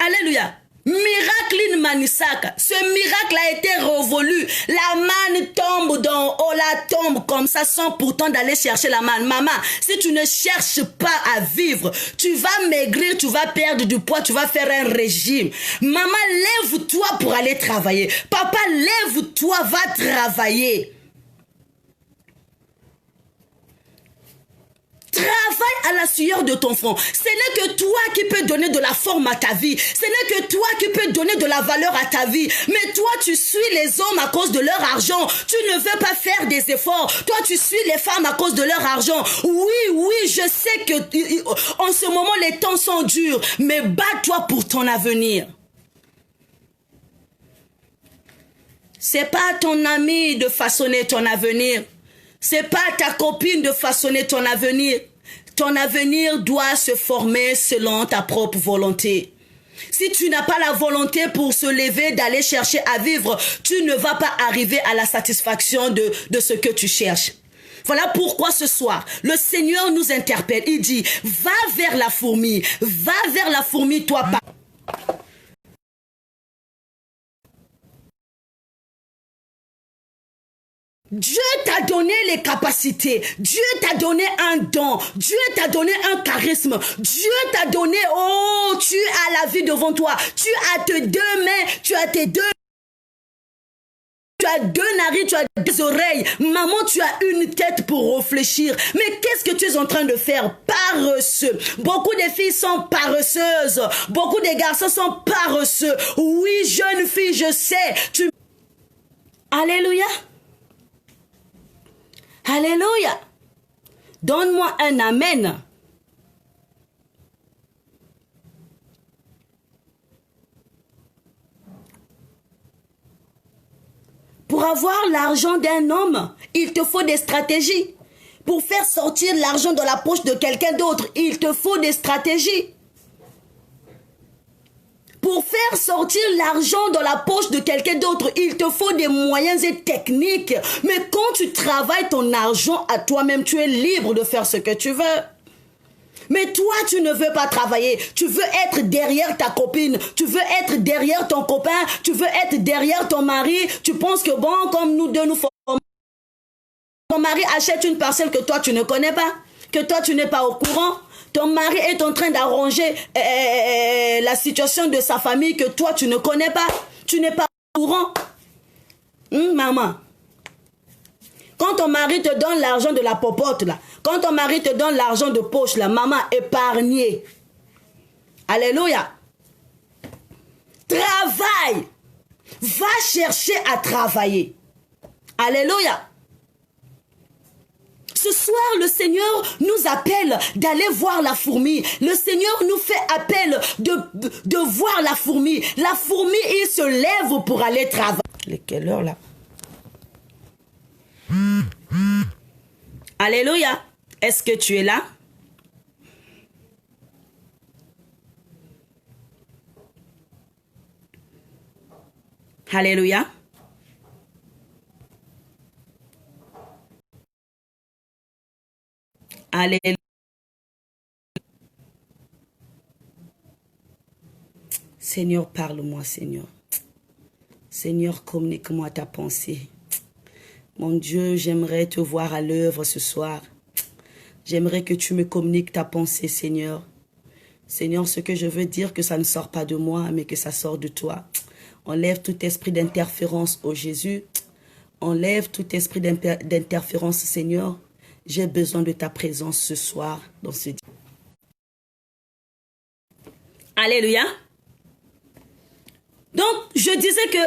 Alléluia. Miracle in Manisaka. Ce miracle a été révolu. La manne tombe dans haut, la tombe comme ça sans pourtant d'aller chercher la manne. Maman, si tu ne cherches pas à vivre, tu vas maigrir, tu vas perdre du poids, tu vas faire un régime. Maman, lève-toi pour aller travailler. Papa, lève-toi, va travailler. Travaille à la sueur de ton front. Ce n'est que toi qui peux donner de la forme à ta vie. Ce n'est que toi qui peux donner de la valeur à ta vie. Mais toi, tu suis les hommes à cause de leur argent. Tu ne veux pas faire des efforts. Toi, tu suis les femmes à cause de leur argent. Oui, je sais que en ce moment, les temps sont durs. Mais bats-toi pour ton avenir. C'est pas à ton ami de façonner ton avenir. C'est pas à ta copine de façonner ton avenir. Ton avenir doit se former selon ta propre volonté. Si tu n'as pas la volonté pour se lever, d'aller chercher à vivre, tu ne vas pas arriver à la satisfaction de ce que tu cherches. Voilà pourquoi ce soir, le Seigneur nous interpelle. Il dit, va vers la fourmi, toi pas. Dieu t'a donné les capacités, Dieu t'a donné un don, Dieu t'a donné un charisme, Dieu t'a donné, tu as la vie devant toi, tu as tes deux mains, tu as deux narines, tu as des oreilles. Maman, tu as une tête pour réfléchir. Mais qu'est-ce que tu es en train de faire? Paresseux. Beaucoup de filles sont paresseuses. Beaucoup de garçons sont paresseux. Oui, jeune fille, je sais. Alléluia. Alléluia. Donne-moi un amen. Pour avoir l'argent d'un homme, il te faut des stratégies. Pour faire sortir l'argent de la poche de quelqu'un d'autre, il te faut des stratégies. Pour faire sortir l'argent dans la poche de quelqu'un d'autre, il te faut des moyens et techniques. Mais quand tu travailles ton argent à toi-même, tu es libre de faire ce que tu veux. Mais toi, tu ne veux pas travailler. Tu veux être derrière ta copine. Tu veux être derrière ton copain. Tu veux être derrière ton mari. Tu penses que bon, comme nous deux nous formons, ton mari achète une parcelle que toi, tu ne connais pas. Que toi, tu n'es pas au courant. Ton mari est en train d'arranger la situation de sa famille que toi, tu ne connais pas. Tu n'es pas au courant. Maman. Quand ton mari te donne l'argent de la popote, là, quand ton mari te donne l'argent de poche, là, maman, épargnez. Alléluia. Travaille. Va chercher à travailler. Alléluia. Ce soir, le Seigneur nous appelle d'aller voir la fourmi. Le Seigneur nous fait appel de voir la fourmi. La fourmi, il se lève pour aller travailler. Quelle heure là? Alléluia. Est-ce que tu es là? Alléluia. Alléluia. Seigneur, parle-moi, Seigneur. Seigneur, communique-moi ta pensée. Mon Dieu, j'aimerais te voir à l'œuvre ce soir. J'aimerais que tu me communiques ta pensée, Seigneur. Seigneur, ce que je veux dire, que ça ne sort pas de moi, mais que ça sort de toi. Enlève tout esprit d'interférence, ô Jésus. Enlève tout esprit d'interférence, Seigneur. J'ai besoin de ta présence ce soir dans ce dia. Alléluia. Donc, je disais que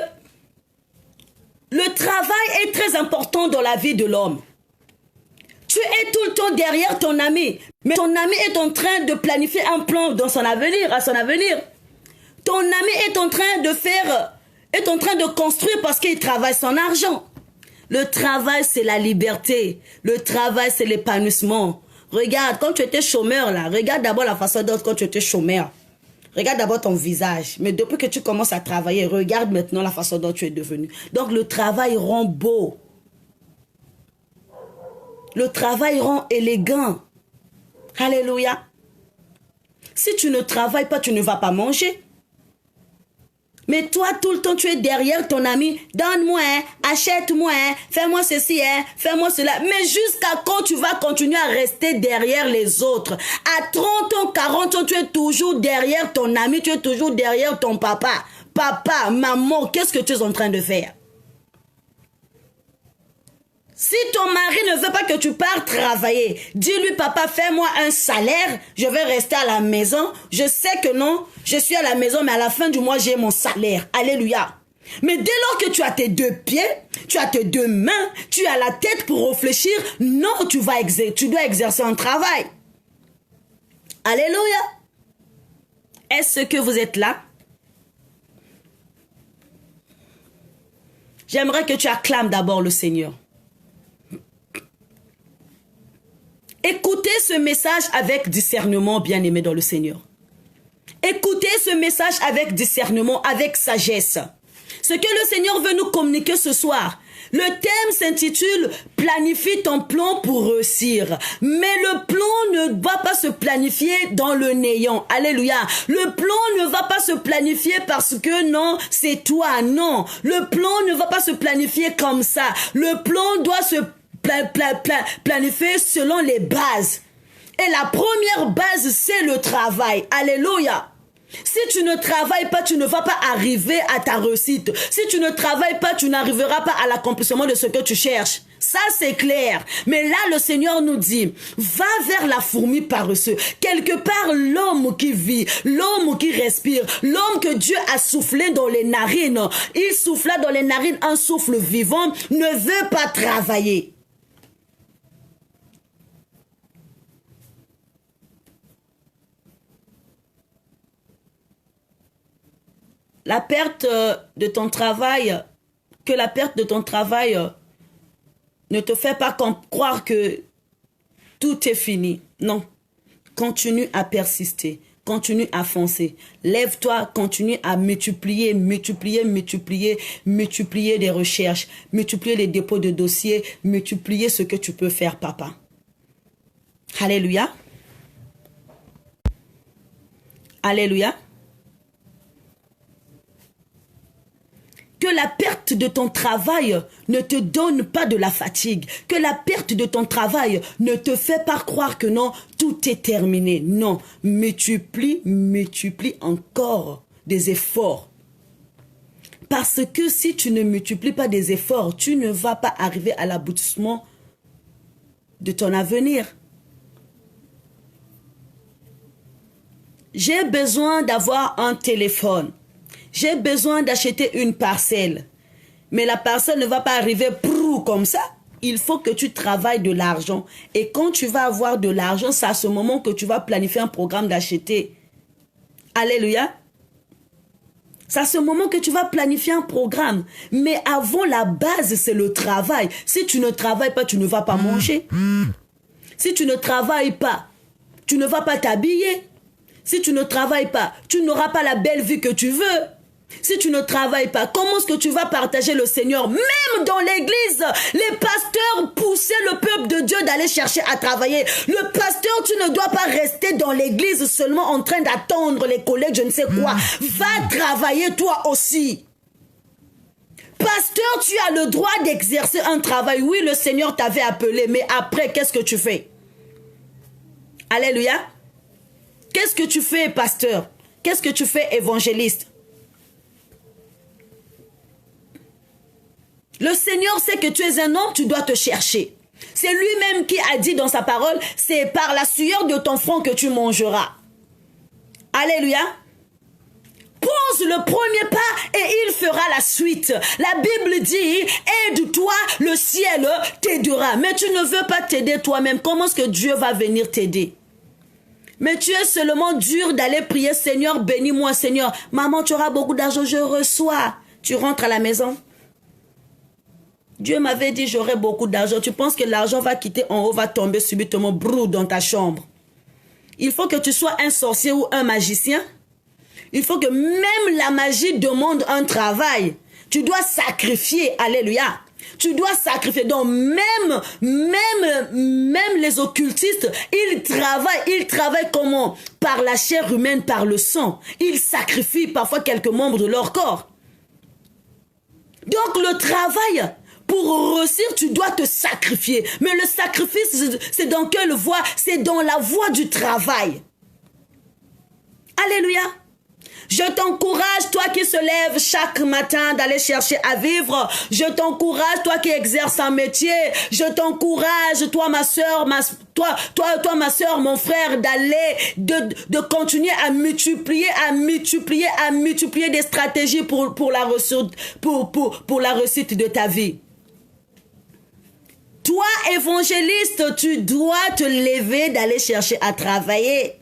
le travail est très important dans la vie de l'homme. Tu es tout le temps derrière ton ami, mais ton ami est en train de planifier un plan dans son avenir, à son avenir. Ton ami est en train de construire parce qu'il travaille son argent. Le travail, c'est la liberté. Le travail, c'est l'épanouissement. Regarde, quand tu étais chômeur, là, regarde d'abord la façon dont quand tu étais chômeur. Regarde d'abord ton visage. Mais depuis que tu commences à travailler, regarde maintenant la façon dont tu es devenu. Donc, le travail rend beau. Le travail rend élégant. Alléluia. Si tu ne travailles pas, tu ne vas pas manger. Mais toi, tout le temps, tu es derrière ton ami. Donne-moi, achète-moi, fais-moi ceci, fais-moi cela. Mais jusqu'à quand tu vas continuer à rester derrière les autres? À 30 ans, 40 ans, tu es toujours derrière ton ami, tu es toujours derrière ton papa. Papa, maman, qu'est-ce que tu es en train de faire? Si ton mari ne veut pas que tu partes travailler, dis-lui, papa, fais-moi un salaire, je vais rester à la maison. Je sais que non, je suis à la maison, mais à la fin du mois, j'ai mon salaire. Alléluia. Mais dès lors que tu as tes deux pieds, tu as tes deux mains, tu as la tête pour réfléchir, non, tu dois exercer un travail. Alléluia. Est-ce que vous êtes là? J'aimerais que tu acclames d'abord le Seigneur. Écoutez ce message avec discernement, bien-aimé dans le Seigneur. Écoutez ce message avec discernement, avec sagesse. Ce que le Seigneur veut nous communiquer ce soir. Le thème s'intitule « Planifie ton plan pour réussir ». Mais le plan ne va pas se planifier dans le néant. Alléluia. Le plan ne va pas se planifier parce que non, c'est toi. Non. Le plan ne va pas se planifier comme ça. Le plan doit se planifier selon les bases. Et la première base, c'est le travail. Alléluia. Si tu ne travailles pas, tu ne vas pas arriver à ta réussite. Si tu ne travailles pas, tu n'arriveras pas à l'accomplissement de ce que tu cherches. Ça, c'est clair. Mais là, le Seigneur nous dit, va vers la fourmi paresseuse. Quelque part, l'homme qui vit, l'homme qui respire, l'homme que Dieu a soufflé dans les narines, il souffla dans les narines un souffle vivant, ne veut pas travailler. La perte de ton travail, que la perte de ton travail ne te fait pas croire que tout est fini. Non. Continue à persister. Continue à foncer. Lève-toi, continue à multiplier des recherches, multiplier les dépôts de dossiers, multiplier ce que tu peux faire, papa. Alléluia. Alléluia. Que la perte de ton travail ne te donne pas de la fatigue. Que la perte de ton travail ne te fait pas croire que non, tout est terminé. Non, multiplie encore des efforts. Parce que si tu ne multiplies pas des efforts, tu ne vas pas arriver à l'aboutissement de ton avenir. J'ai besoin d'avoir un téléphone. J'ai besoin d'acheter une parcelle. Mais la parcelle ne va pas arriver comme ça. Il faut que tu travailles de l'argent. Et quand tu vas avoir de l'argent, c'est à ce moment que tu vas planifier un programme d'acheter. Alléluia. C'est à ce moment que tu vas planifier un programme. Mais avant, la base, c'est le travail. Si tu ne travailles pas, tu ne vas pas manger. Si tu ne travailles pas, tu ne vas pas t'habiller. Si tu ne travailles pas, tu n'auras pas la belle vie que tu veux. Si tu ne travailles pas, comment est-ce que tu vas partager le Seigneur? Même dans l'église, les pasteurs poussaient le peuple de Dieu d'aller d'aller chercher à travailler. Le pasteur, tu ne dois pas rester dans l'église seulement en train d'attendre les collègues, je ne sais quoi. Va travailler toi aussi. Pasteur, tu as le droit d'exercer un travail. Oui, le Seigneur t'avait appelé, mais après, qu'est-ce que tu fais? Alléluia. Qu'est-ce que tu fais, pasteur? Qu'est-ce que tu fais, évangéliste? Le Seigneur sait que tu es un homme, tu dois te chercher. C'est lui-même qui a dit dans sa parole, c'est par la sueur de ton front que tu mangeras. Alléluia. Pose le premier pas et il fera la suite. La Bible dit, aide-toi, le ciel t'aidera. Mais tu ne veux pas t'aider toi-même. Comment est-ce que Dieu va venir t'aider? Mais tu es seulement dur d'aller prier, Seigneur, bénis-moi, Seigneur. Maman, tu auras beaucoup d'argent, je reçois. Tu rentres à la maison. Dieu m'avait dit, j'aurai beaucoup d'argent. Tu penses que l'argent va quitter en haut, va tomber subitement, brou, dans ta chambre. Il faut que tu sois un sorcier ou un magicien. Il faut que même la magie demande un travail. Tu dois sacrifier, alléluia. Tu dois sacrifier. Donc même les occultistes, ils travaillent comment? Par la chair humaine, par le sang. Ils sacrifient parfois quelques membres de leur corps. Donc le travail, pour réussir, tu dois te sacrifier. Mais le sacrifice, c'est dans quelle voie? C'est dans la voie du travail. Alléluia. Je t'encourage, toi qui se lèves chaque matin d'aller chercher à vivre. Je t'encourage, toi qui exerces un métier. Je t'encourage, toi ma soeur, toi ma soeur, mon frère, d'aller, de continuer à multiplier des stratégies pour la réussite de ta vie. Toi, évangéliste, tu dois te lever d'aller chercher à travailler.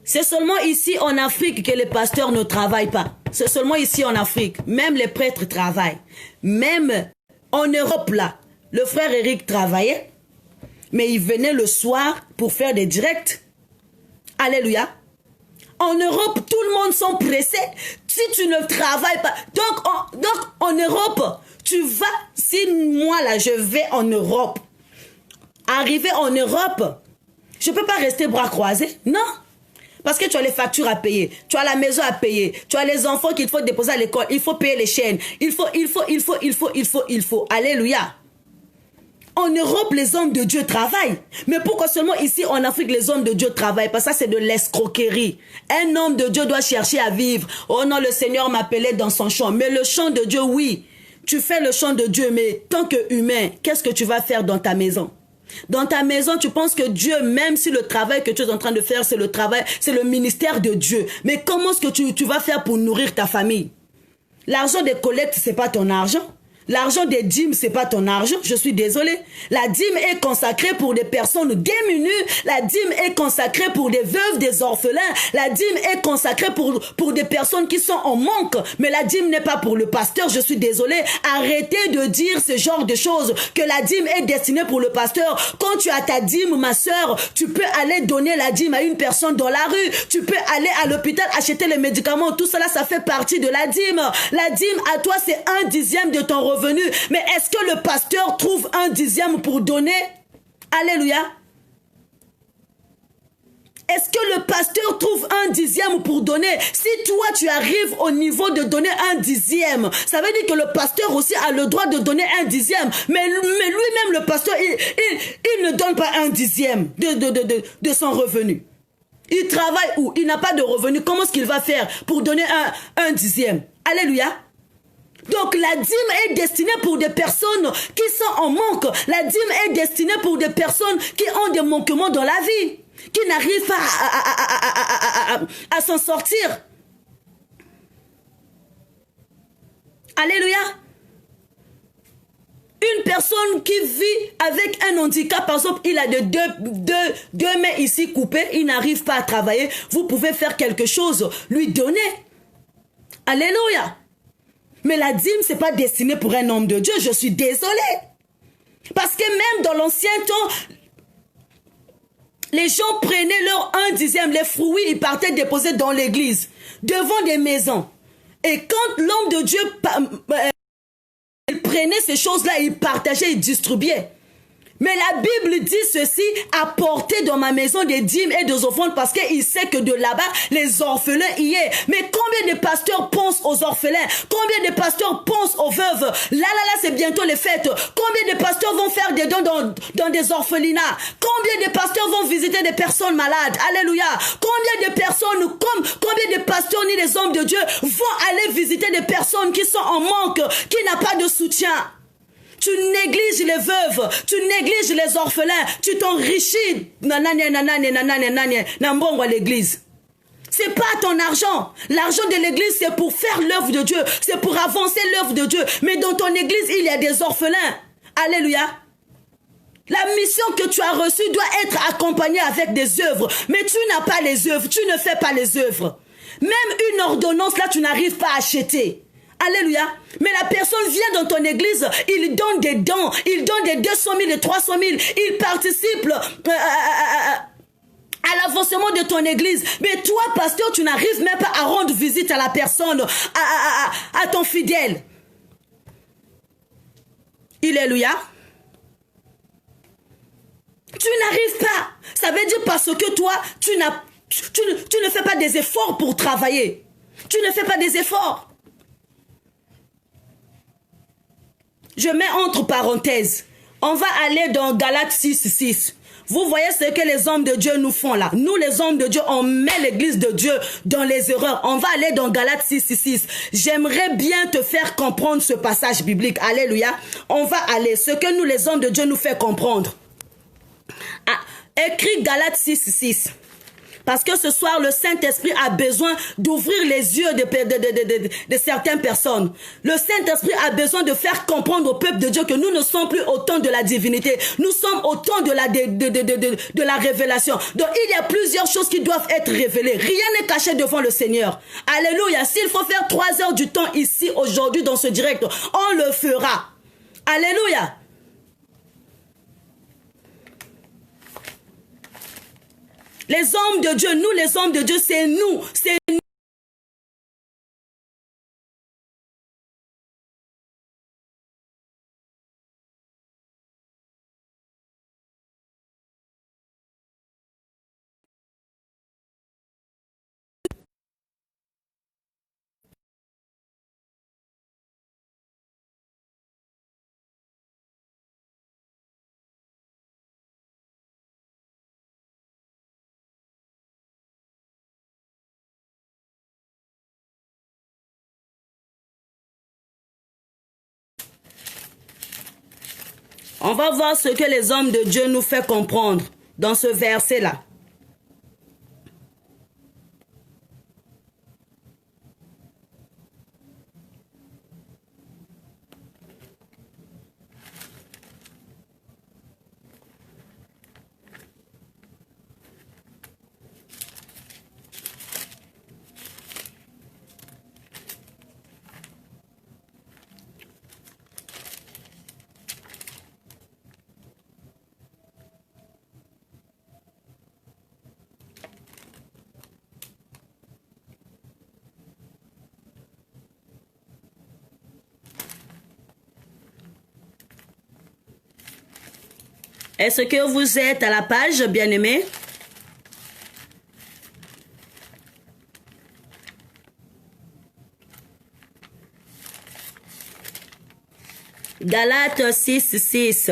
C'est seulement ici en Afrique que les pasteurs ne travaillent pas. C'est seulement ici en Afrique. Même les prêtres travaillent. Même en Europe, là, le frère Eric travaillait, mais il venait le soir pour faire des directs. Alléluia. En Europe, tout le monde sont pressés. Si tu ne travailles pas. Donc en Europe, tu vas, si moi là, je vais en Europe, arriver en Europe, je ne peux pas rester bras croisés. Non. Parce que tu as les factures à payer, tu as la maison à payer, tu as les enfants qu'il faut déposer à l'école, il faut payer les chaînes, il faut. Alléluia. En Europe, les hommes de Dieu travaillent. Mais pourquoi seulement ici en Afrique, les hommes de Dieu travaillent? Parce que ça, c'est de l'escroquerie. Un homme de Dieu doit chercher à vivre. Oh non, le Seigneur m'appelait dans son champ. Mais le champ de Dieu, oui. Tu fais le champ de Dieu, mais tant qu'humain, qu'est-ce que tu vas faire dans ta maison? Dans ta maison, tu penses que Dieu, même si le travail que tu es en train de faire, c'est le travail, c'est le ministère de Dieu. Mais comment est-ce que tu vas faire pour nourrir ta famille? L'argent des collectes, c'est pas ton argent. L'argent des dîmes, c'est pas ton argent. Je suis désolée. La dîme est consacrée pour des personnes démunies. La dîme est consacrée pour des veuves, des orphelins. La dîme est consacrée pour des personnes qui sont en manque. Mais la dîme n'est pas pour le pasteur. Je suis désolée. Arrêtez de dire ce genre de choses. Que la dîme est destinée pour le pasteur. Quand tu as ta dîme, ma soeur, tu peux aller donner la dîme à une personne dans la rue. Tu peux aller à l'hôpital acheter les médicaments. Tout cela, ça fait partie de la dîme. La dîme, à toi, c'est 1/10 de ton revenu. Mais est-ce que le pasteur trouve 1/10 pour donner? Alléluia. Est-ce que le pasteur trouve 1/10 pour donner? Si toi tu arrives au niveau de donner 1/10, ça veut dire que le pasteur aussi a le droit de donner 1/10. Mais lui-même, le pasteur, il ne donne pas 1/10 de son revenu. Il travaille où? Il n'a pas de revenu. Comment est-ce qu'il va faire pour donner 1/10? Alléluia. Donc la dîme est destinée pour des personnes qui sont en manque. La dîme est destinée pour des personnes qui ont des manquements dans la vie, qui n'arrivent pas à s'en sortir. Alléluia. Une personne qui vit avec un handicap, par exemple, il a deux mains ici coupées, il n'arrive pas à travailler. Vous pouvez faire quelque chose, lui donner. Alléluia. Mais la dîme, c'est pas destiné pour un homme de Dieu. Je suis désolée. Parce que même dans l'ancien temps, les gens prenaient leur 1/10, les fruits, ils partaient déposer dans l'église, devant des maisons. Et quand l'homme de Dieu il prenait ces choses-là, il partageait, il distribuait. Mais la Bible dit ceci, apportez dans ma maison des dîmes et des offrandes parce qu'il sait que de là-bas, les orphelins y est. Mais combien de pasteurs pensent aux orphelins? Combien de pasteurs pensent aux veuves? Là, c'est bientôt les fêtes. Combien de pasteurs vont faire des dons dans des orphelinats? Combien de pasteurs vont visiter des personnes malades? Alléluia. Combien de personnes, combien de pasteurs ni les hommes de Dieu vont aller visiter des personnes qui sont en manque, qui n'ont pas de soutien? Tu négliges les veuves, tu négliges les orphelins, tu t'enrichis à l'église. C'est pas ton argent. L'argent de l'église, c'est pour faire l'œuvre de Dieu, c'est pour avancer l'œuvre de Dieu. Mais dans ton église, il y a des orphelins. Alléluia. La mission que tu as reçue doit être accompagnée avec des œuvres. Mais tu n'as pas les œuvres, tu ne fais pas les œuvres. Même une ordonnance, là, tu n'arrives pas à acheter. Alléluia. Mais la personne vient dans ton église, il donne des dons, il donne des 200 000, des 300 000, il participe à l'avancement de ton église. Mais toi, pasteur, tu n'arrives même pas à rendre visite à la personne, à ton fidèle. Alléluia. Tu n'arrives pas. Ça veut dire parce que toi, tu ne fais pas des efforts pour travailler. Tu ne fais pas des efforts. Je mets entre parenthèses. On va aller dans Galates 6:6. Vous voyez ce que les hommes de Dieu nous font là. Nous, les hommes de Dieu, on met l'église de Dieu dans les erreurs. On va aller dans Galates 6:6. J'aimerais bien te faire comprendre ce passage biblique. Alléluia. On va aller. Ce que nous, les hommes de Dieu, nous fait comprendre. Écrit Galates 6:6. Parce que ce soir, le Saint-Esprit a besoin d'ouvrir les yeux de certaines personnes. Le Saint-Esprit a besoin de faire comprendre au peuple de Dieu que nous ne sommes plus au temps de la divinité. Nous sommes au temps de la révélation. Donc, il y a plusieurs choses qui doivent être révélées. Rien n'est caché devant le Seigneur. Alléluia. S'il faut faire 3 heures du temps ici, aujourd'hui, dans ce direct, on le fera. Alléluia. Les hommes de Dieu, nous les hommes de Dieu, c'est nous. C'est nous. On va voir ce que les hommes de Dieu nous font comprendre dans ce verset-là. Est-ce que vous êtes à la page, bien-aimés? Galates 6:6.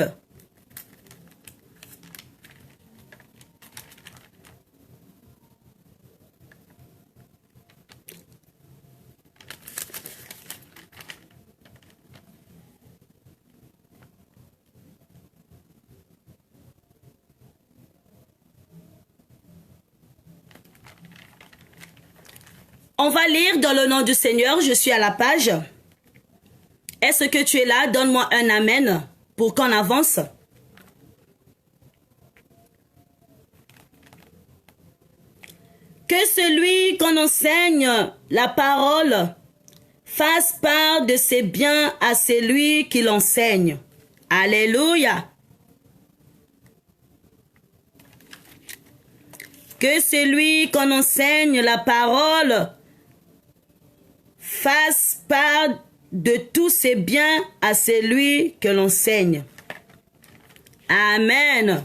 On va lire dans le nom du Seigneur. Je suis à la page. Est-ce que tu es là? Donne-moi un amen pour qu'on avance. Que celui qu'on enseigne la parole fasse part de ses biens à celui qui l'enseigne. Alléluia. Que celui qu'on enseigne la parole fasse part de tous ses biens à celui que l'enseigne. Amen.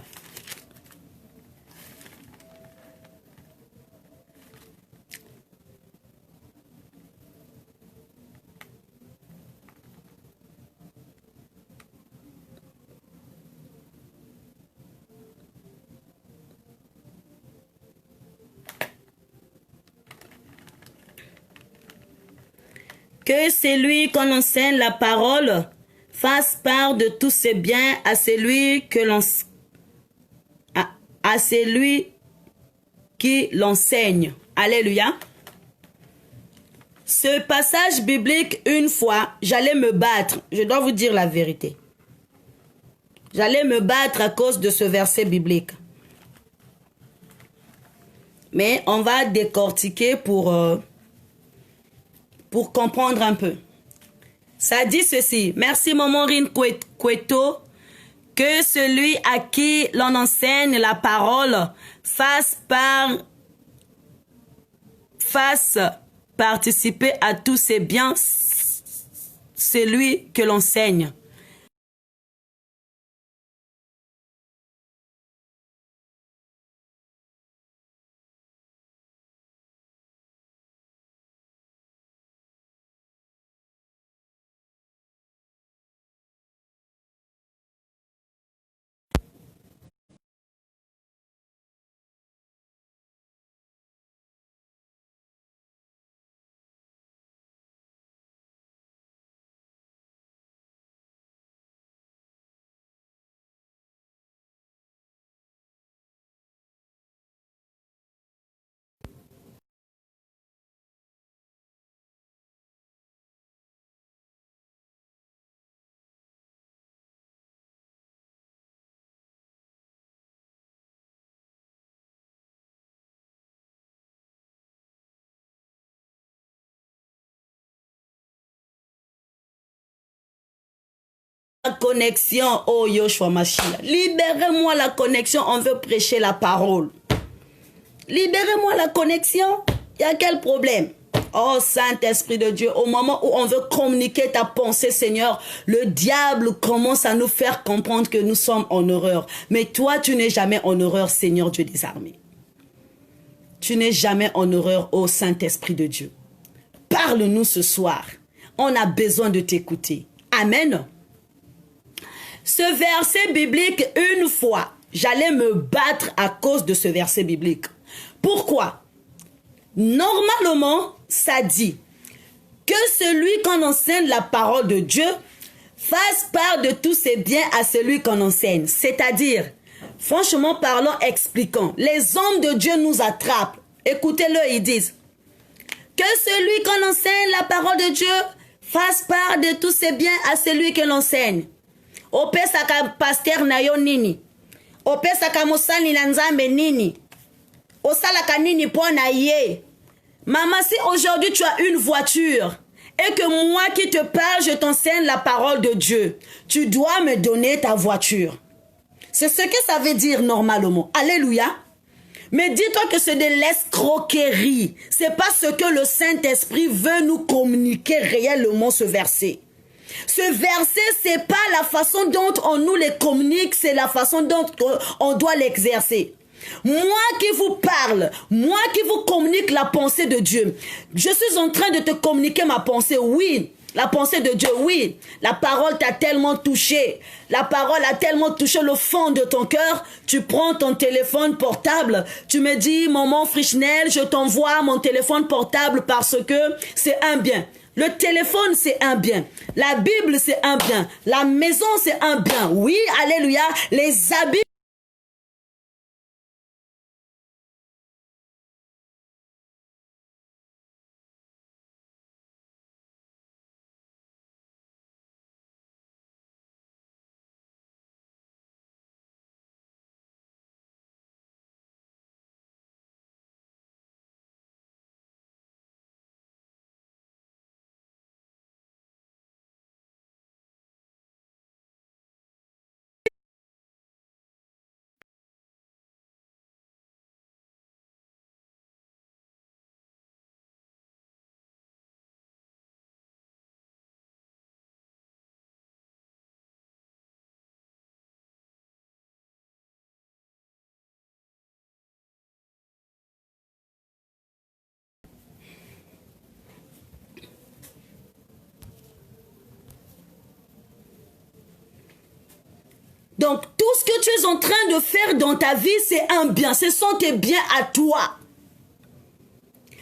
Que celui qu'on enseigne la parole fasse part de tous ses biens à celui que à celui qui l'enseigne. Alléluia. Ce passage biblique, une fois, j'allais me battre. Je dois vous dire la vérité. J'allais me battre à cause de ce verset biblique. Mais on va décortiquer pour comprendre un peu. Ça dit ceci. Merci Maman Rin Kweto. Que celui à qui l'on enseigne la parole fasse participer à tous ses biens, celui que l'enseigne. La connexion, oh Yoshua Mashiach. Libérez-moi la connexion, on veut prêcher la parole. Libérez-moi la connexion. Il y a quel problème? Oh Saint-Esprit de Dieu, au moment où on veut communiquer ta pensée, Seigneur, le diable commence à nous faire comprendre que nous sommes en horreur. Mais toi, tu n'es jamais en horreur, Seigneur Dieu des armées. Tu n'es jamais en horreur, ô Saint-Esprit de Dieu. Parle-nous ce soir. On a besoin de t'écouter. Amen. Ce verset biblique, une fois, j'allais me battre à cause de ce verset biblique. Pourquoi? Normalement, ça dit que celui qu'on enseigne la parole de Dieu fasse part de tous ses biens à celui qu'on enseigne. C'est-à-dire, franchement parlant, expliquant, les hommes de Dieu nous attrapent. Écoutez-le, ils disent que celui qu'on enseigne la parole de Dieu fasse part de tous ses biens à celui que l'enseigne. Opesaka pasteur na yo nini. Opesaka mosali na nzambe nini. Osalaka nini po na ye. Maman, si aujourd'hui tu as une voiture et que moi qui te parle, je t'enseigne la parole de Dieu, tu dois me donner ta voiture. C'est ce que ça veut dire normalement. Alléluia. Mais dis-toi que c'est de l'escroquerie. C'est pas ce que le Saint-Esprit veut nous communiquer réellement, ce verset. Ce verset, c'est pas la façon dont on nous les communique, c'est la façon dont on doit l'exercer. Moi qui vous parle, moi qui vous communique la pensée de Dieu, je suis en train de te communiquer ma pensée, oui. La pensée de Dieu, oui. La parole t'a tellement touché. La parole a tellement touché le fond de ton cœur. Tu prends ton téléphone portable. Tu me dis, maman Frichnel, je t'envoie mon téléphone portable parce que c'est un bien. Le téléphone, c'est un bien. La Bible, c'est un bien. La maison, c'est un bien. Oui, alléluia. Les habits. Donc, tout ce que tu es en train de faire dans ta vie, c'est un bien. Ce sont tes biens à toi.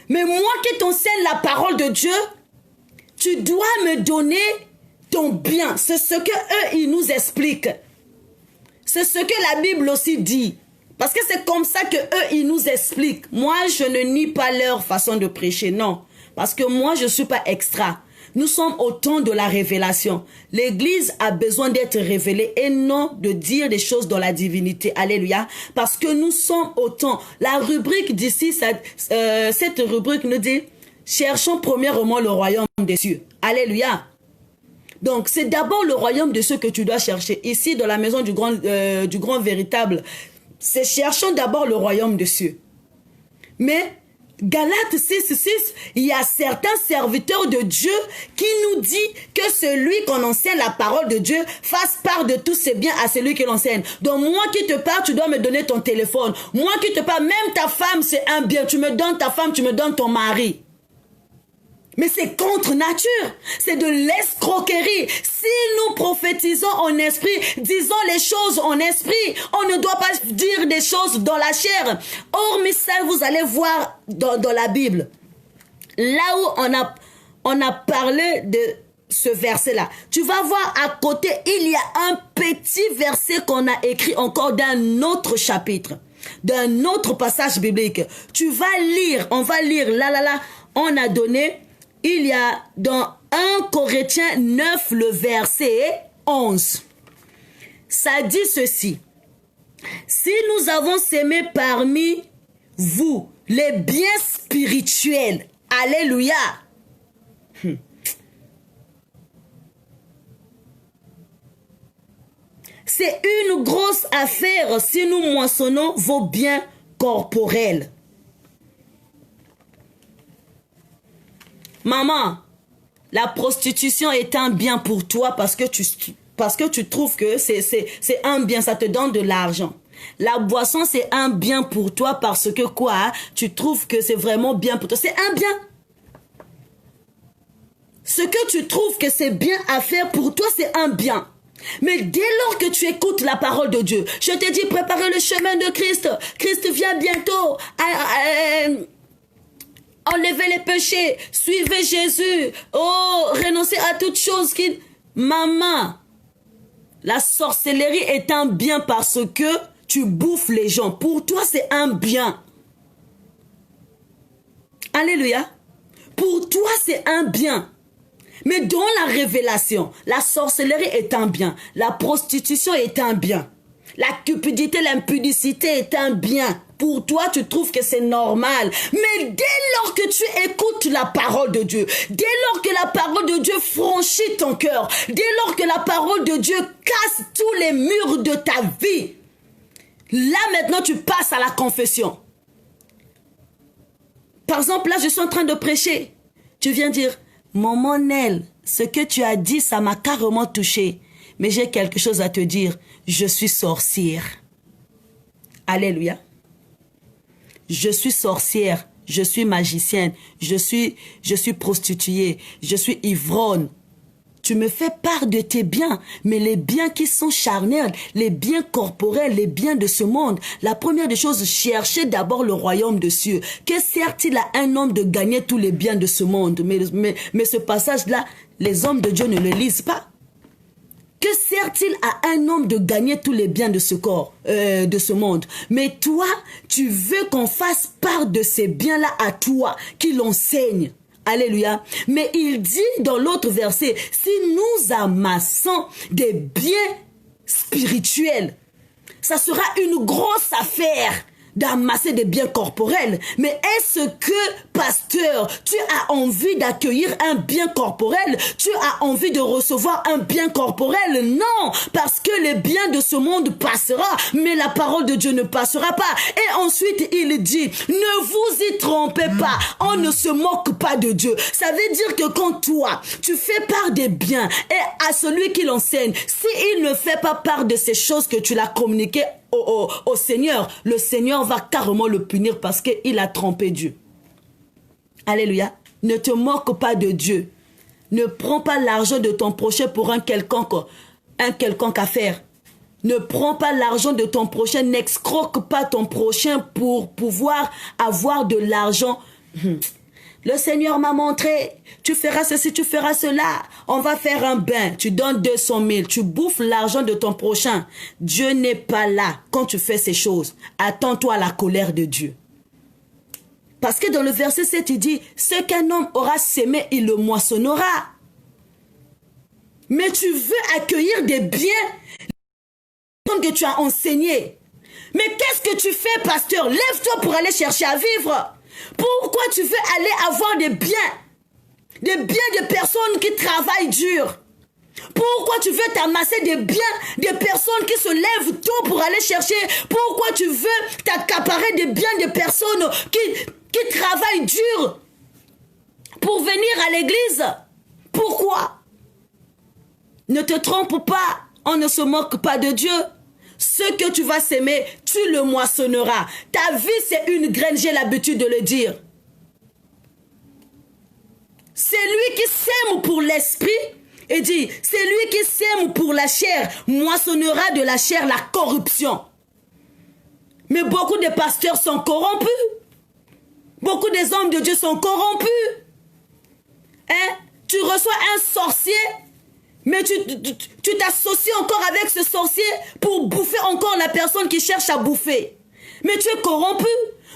Mais moi qui t'enseigne la parole de Dieu, tu dois me donner ton bien. C'est ce que eux, ils nous expliquent. C'est ce que la Bible aussi dit. Parce que c'est comme ça que eux, ils nous expliquent. Moi, je ne nie pas leur façon de prêcher, non. Parce que moi, je ne suis pas extra. Nous sommes au temps de la révélation. L'Église a besoin d'être révélée et non de dire des choses dans la divinité. Alléluia. Parce que nous sommes au temps. La rubrique d'ici, cette rubrique nous dit, cherchons premièrement le royaume des cieux. Alléluia. Donc, c'est d'abord le royaume de ceux que tu dois chercher. Ici, dans la maison du grand véritable, c'est cherchons d'abord le royaume des cieux. Mais, Galates 6:6, il y a certains serviteurs de Dieu qui nous dit que celui qu'on enseigne la parole de Dieu fasse part de tous ses biens à celui qui l'enseigne. Donc, moi qui te parle, tu dois me donner ton téléphone. Moi qui te parle, même ta femme, c'est un bien. Tu me donnes ta femme, tu me donnes ton mari. Mais c'est contre nature, c'est de l'escroquerie. Si nous prophétisons en esprit, disons les choses en esprit, on ne doit pas dire des choses dans la chair. Hormis ça, vous allez voir dans la Bible, là où on a parlé de ce verset-là, tu vas voir à côté, il y a un petit verset qu'on a écrit encore d'un autre chapitre, d'un autre passage biblique. Tu vas lire, on va lire, là, on a donné... Il y a dans 1 Corinthiens 9, le verset 11. Ça dit ceci. Si nous avons sémé parmi vous les biens spirituels, alléluia. C'est une grosse affaire si nous moissonnons vos biens corporels. Maman, la prostitution est un bien pour toi parce que tu trouves que c'est un bien, ça te donne de l'argent. La boisson, c'est un bien pour toi parce que quoi? Tu trouves que c'est vraiment bien pour toi. C'est un bien. Ce que tu trouves que c'est bien à faire pour toi, c'est un bien. Mais dès lors que tu écoutes la parole de Dieu, je te dis préparez le chemin de Christ. Christ vient bientôt. Enlevez les péchés, suivez Jésus. Oh, renoncez à toutes choses qui... Maman, la sorcellerie est un bien parce que tu bouffes les gens. Pour toi, c'est un bien. Alléluia. Pour toi, c'est un bien. Mais dans la révélation, la sorcellerie est un bien. La prostitution est un bien. La cupidité, l'impudicité est un bien. Pour toi, tu trouves que c'est normal. Mais dès lors que tu écoutes la parole de Dieu, dès lors que la parole de Dieu franchit ton cœur, dès lors que la parole de Dieu casse tous les murs de ta vie, là maintenant tu passes à la confession. Par exemple, là je suis en train de prêcher. Tu viens dire, maman Nel, ce que tu as dit, ça m'a carrément touché. Mais j'ai quelque chose à te dire. Je suis sorcière. Alléluia. Je suis sorcière. Je suis magicienne. Je suis prostituée. Je suis ivrogne. Tu me fais part de tes biens, mais les biens qui sont charnels, les biens corporels, les biens de ce monde. La première des choses, cherchez d'abord le royaume des cieux. Que sert-il à un homme de gagner tous les biens de ce monde? Mais ce passage-là, les hommes de Dieu ne le lisent pas. Que sert-il à un homme de gagner tous les biens de ce corps, de ce monde? Mais toi, tu veux qu'on fasse part de ces biens-là à toi, qui l'enseigne. Alléluia. Mais il dit dans l'autre verset, si nous amassons des biens spirituels, ça sera une grosse affaire d'amasser des biens corporels. Mais est-ce que, pasteur, tu as envie d'accueillir un bien corporel? Tu as envie de recevoir un bien corporel? Non, parce que les biens de ce monde passera, mais la parole de Dieu ne passera pas. Et ensuite, il dit, ne vous y trompez pas, on ne se moque pas de Dieu. Ça veut dire que quand toi, tu fais part des biens et à celui qui l'enseigne, s'il ne fait pas part de ces choses que tu l'as communiquées au Seigneur, le Seigneur va carrément le punir parce qu'il a trompé Dieu. Alléluia. Ne te moque pas de Dieu. Ne prends pas l'argent de ton prochain pour un quelconque affaire. Ne prends pas l'argent de ton prochain, n'escroque pas ton prochain pour pouvoir avoir de l'argent. Le Seigneur m'a montré, tu feras ceci, tu feras cela. On va faire un bain, tu donnes 200 000, tu bouffes l'argent de ton prochain. Dieu n'est pas là quand tu fais ces choses. Attends-toi à la colère de Dieu. Parce que dans le verset 7, il dit, ce qu'un homme aura sémé, il le moissonnera. Mais tu veux accueillir des biens que tu as enseigné. Mais qu'est-ce que tu fais, pasteur? Lève-toi pour aller chercher à vivre. Pourquoi tu veux aller avoir des biens de personnes qui travaillent dur? Pourquoi tu veux t'amasser des biens de personnes qui se lèvent tôt pour aller chercher? Pourquoi tu veux t'accaparer des biens de personnes qui travaillent dur pour venir à l'église? Pourquoi? Ne te trompe pas, on ne se moque pas de Dieu. Ce que tu vas s'aimer, tu le moissonneras. Ta vie, c'est une graine, j'ai l'habitude de le dire. C'est lui qui sème pour l'esprit, et dit, c'est lui qui sème pour la chair, moissonnera de la chair la corruption. Mais beaucoup de pasteurs sont corrompus. Beaucoup des hommes de Dieu sont corrompus. Hein? Tu reçois un sorcier, mais tu t'associes encore avec ce sorcier pour bouffer encore la personne qui cherche à bouffer. Mais tu es corrompu.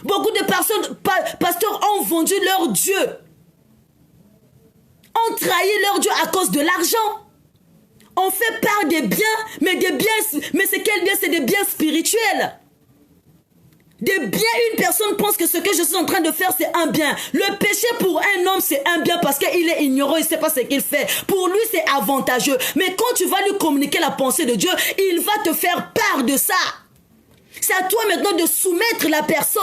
Beaucoup de personnes, pasteurs ont vendu leur Dieu. Ont trahi leur Dieu à cause de l'argent. On fait part des biens, mais c'est quel bien? C'est des biens spirituels. Des biens, une personne pense que ce que je suis en train de faire, c'est un bien. Le péché pour un homme, c'est un bien parce qu'il est ignorant, il ne sait pas ce qu'il fait. Pour lui, c'est avantageux. Mais quand tu vas lui communiquer la pensée de Dieu, il va te faire part de ça. C'est à toi maintenant de soumettre la personne.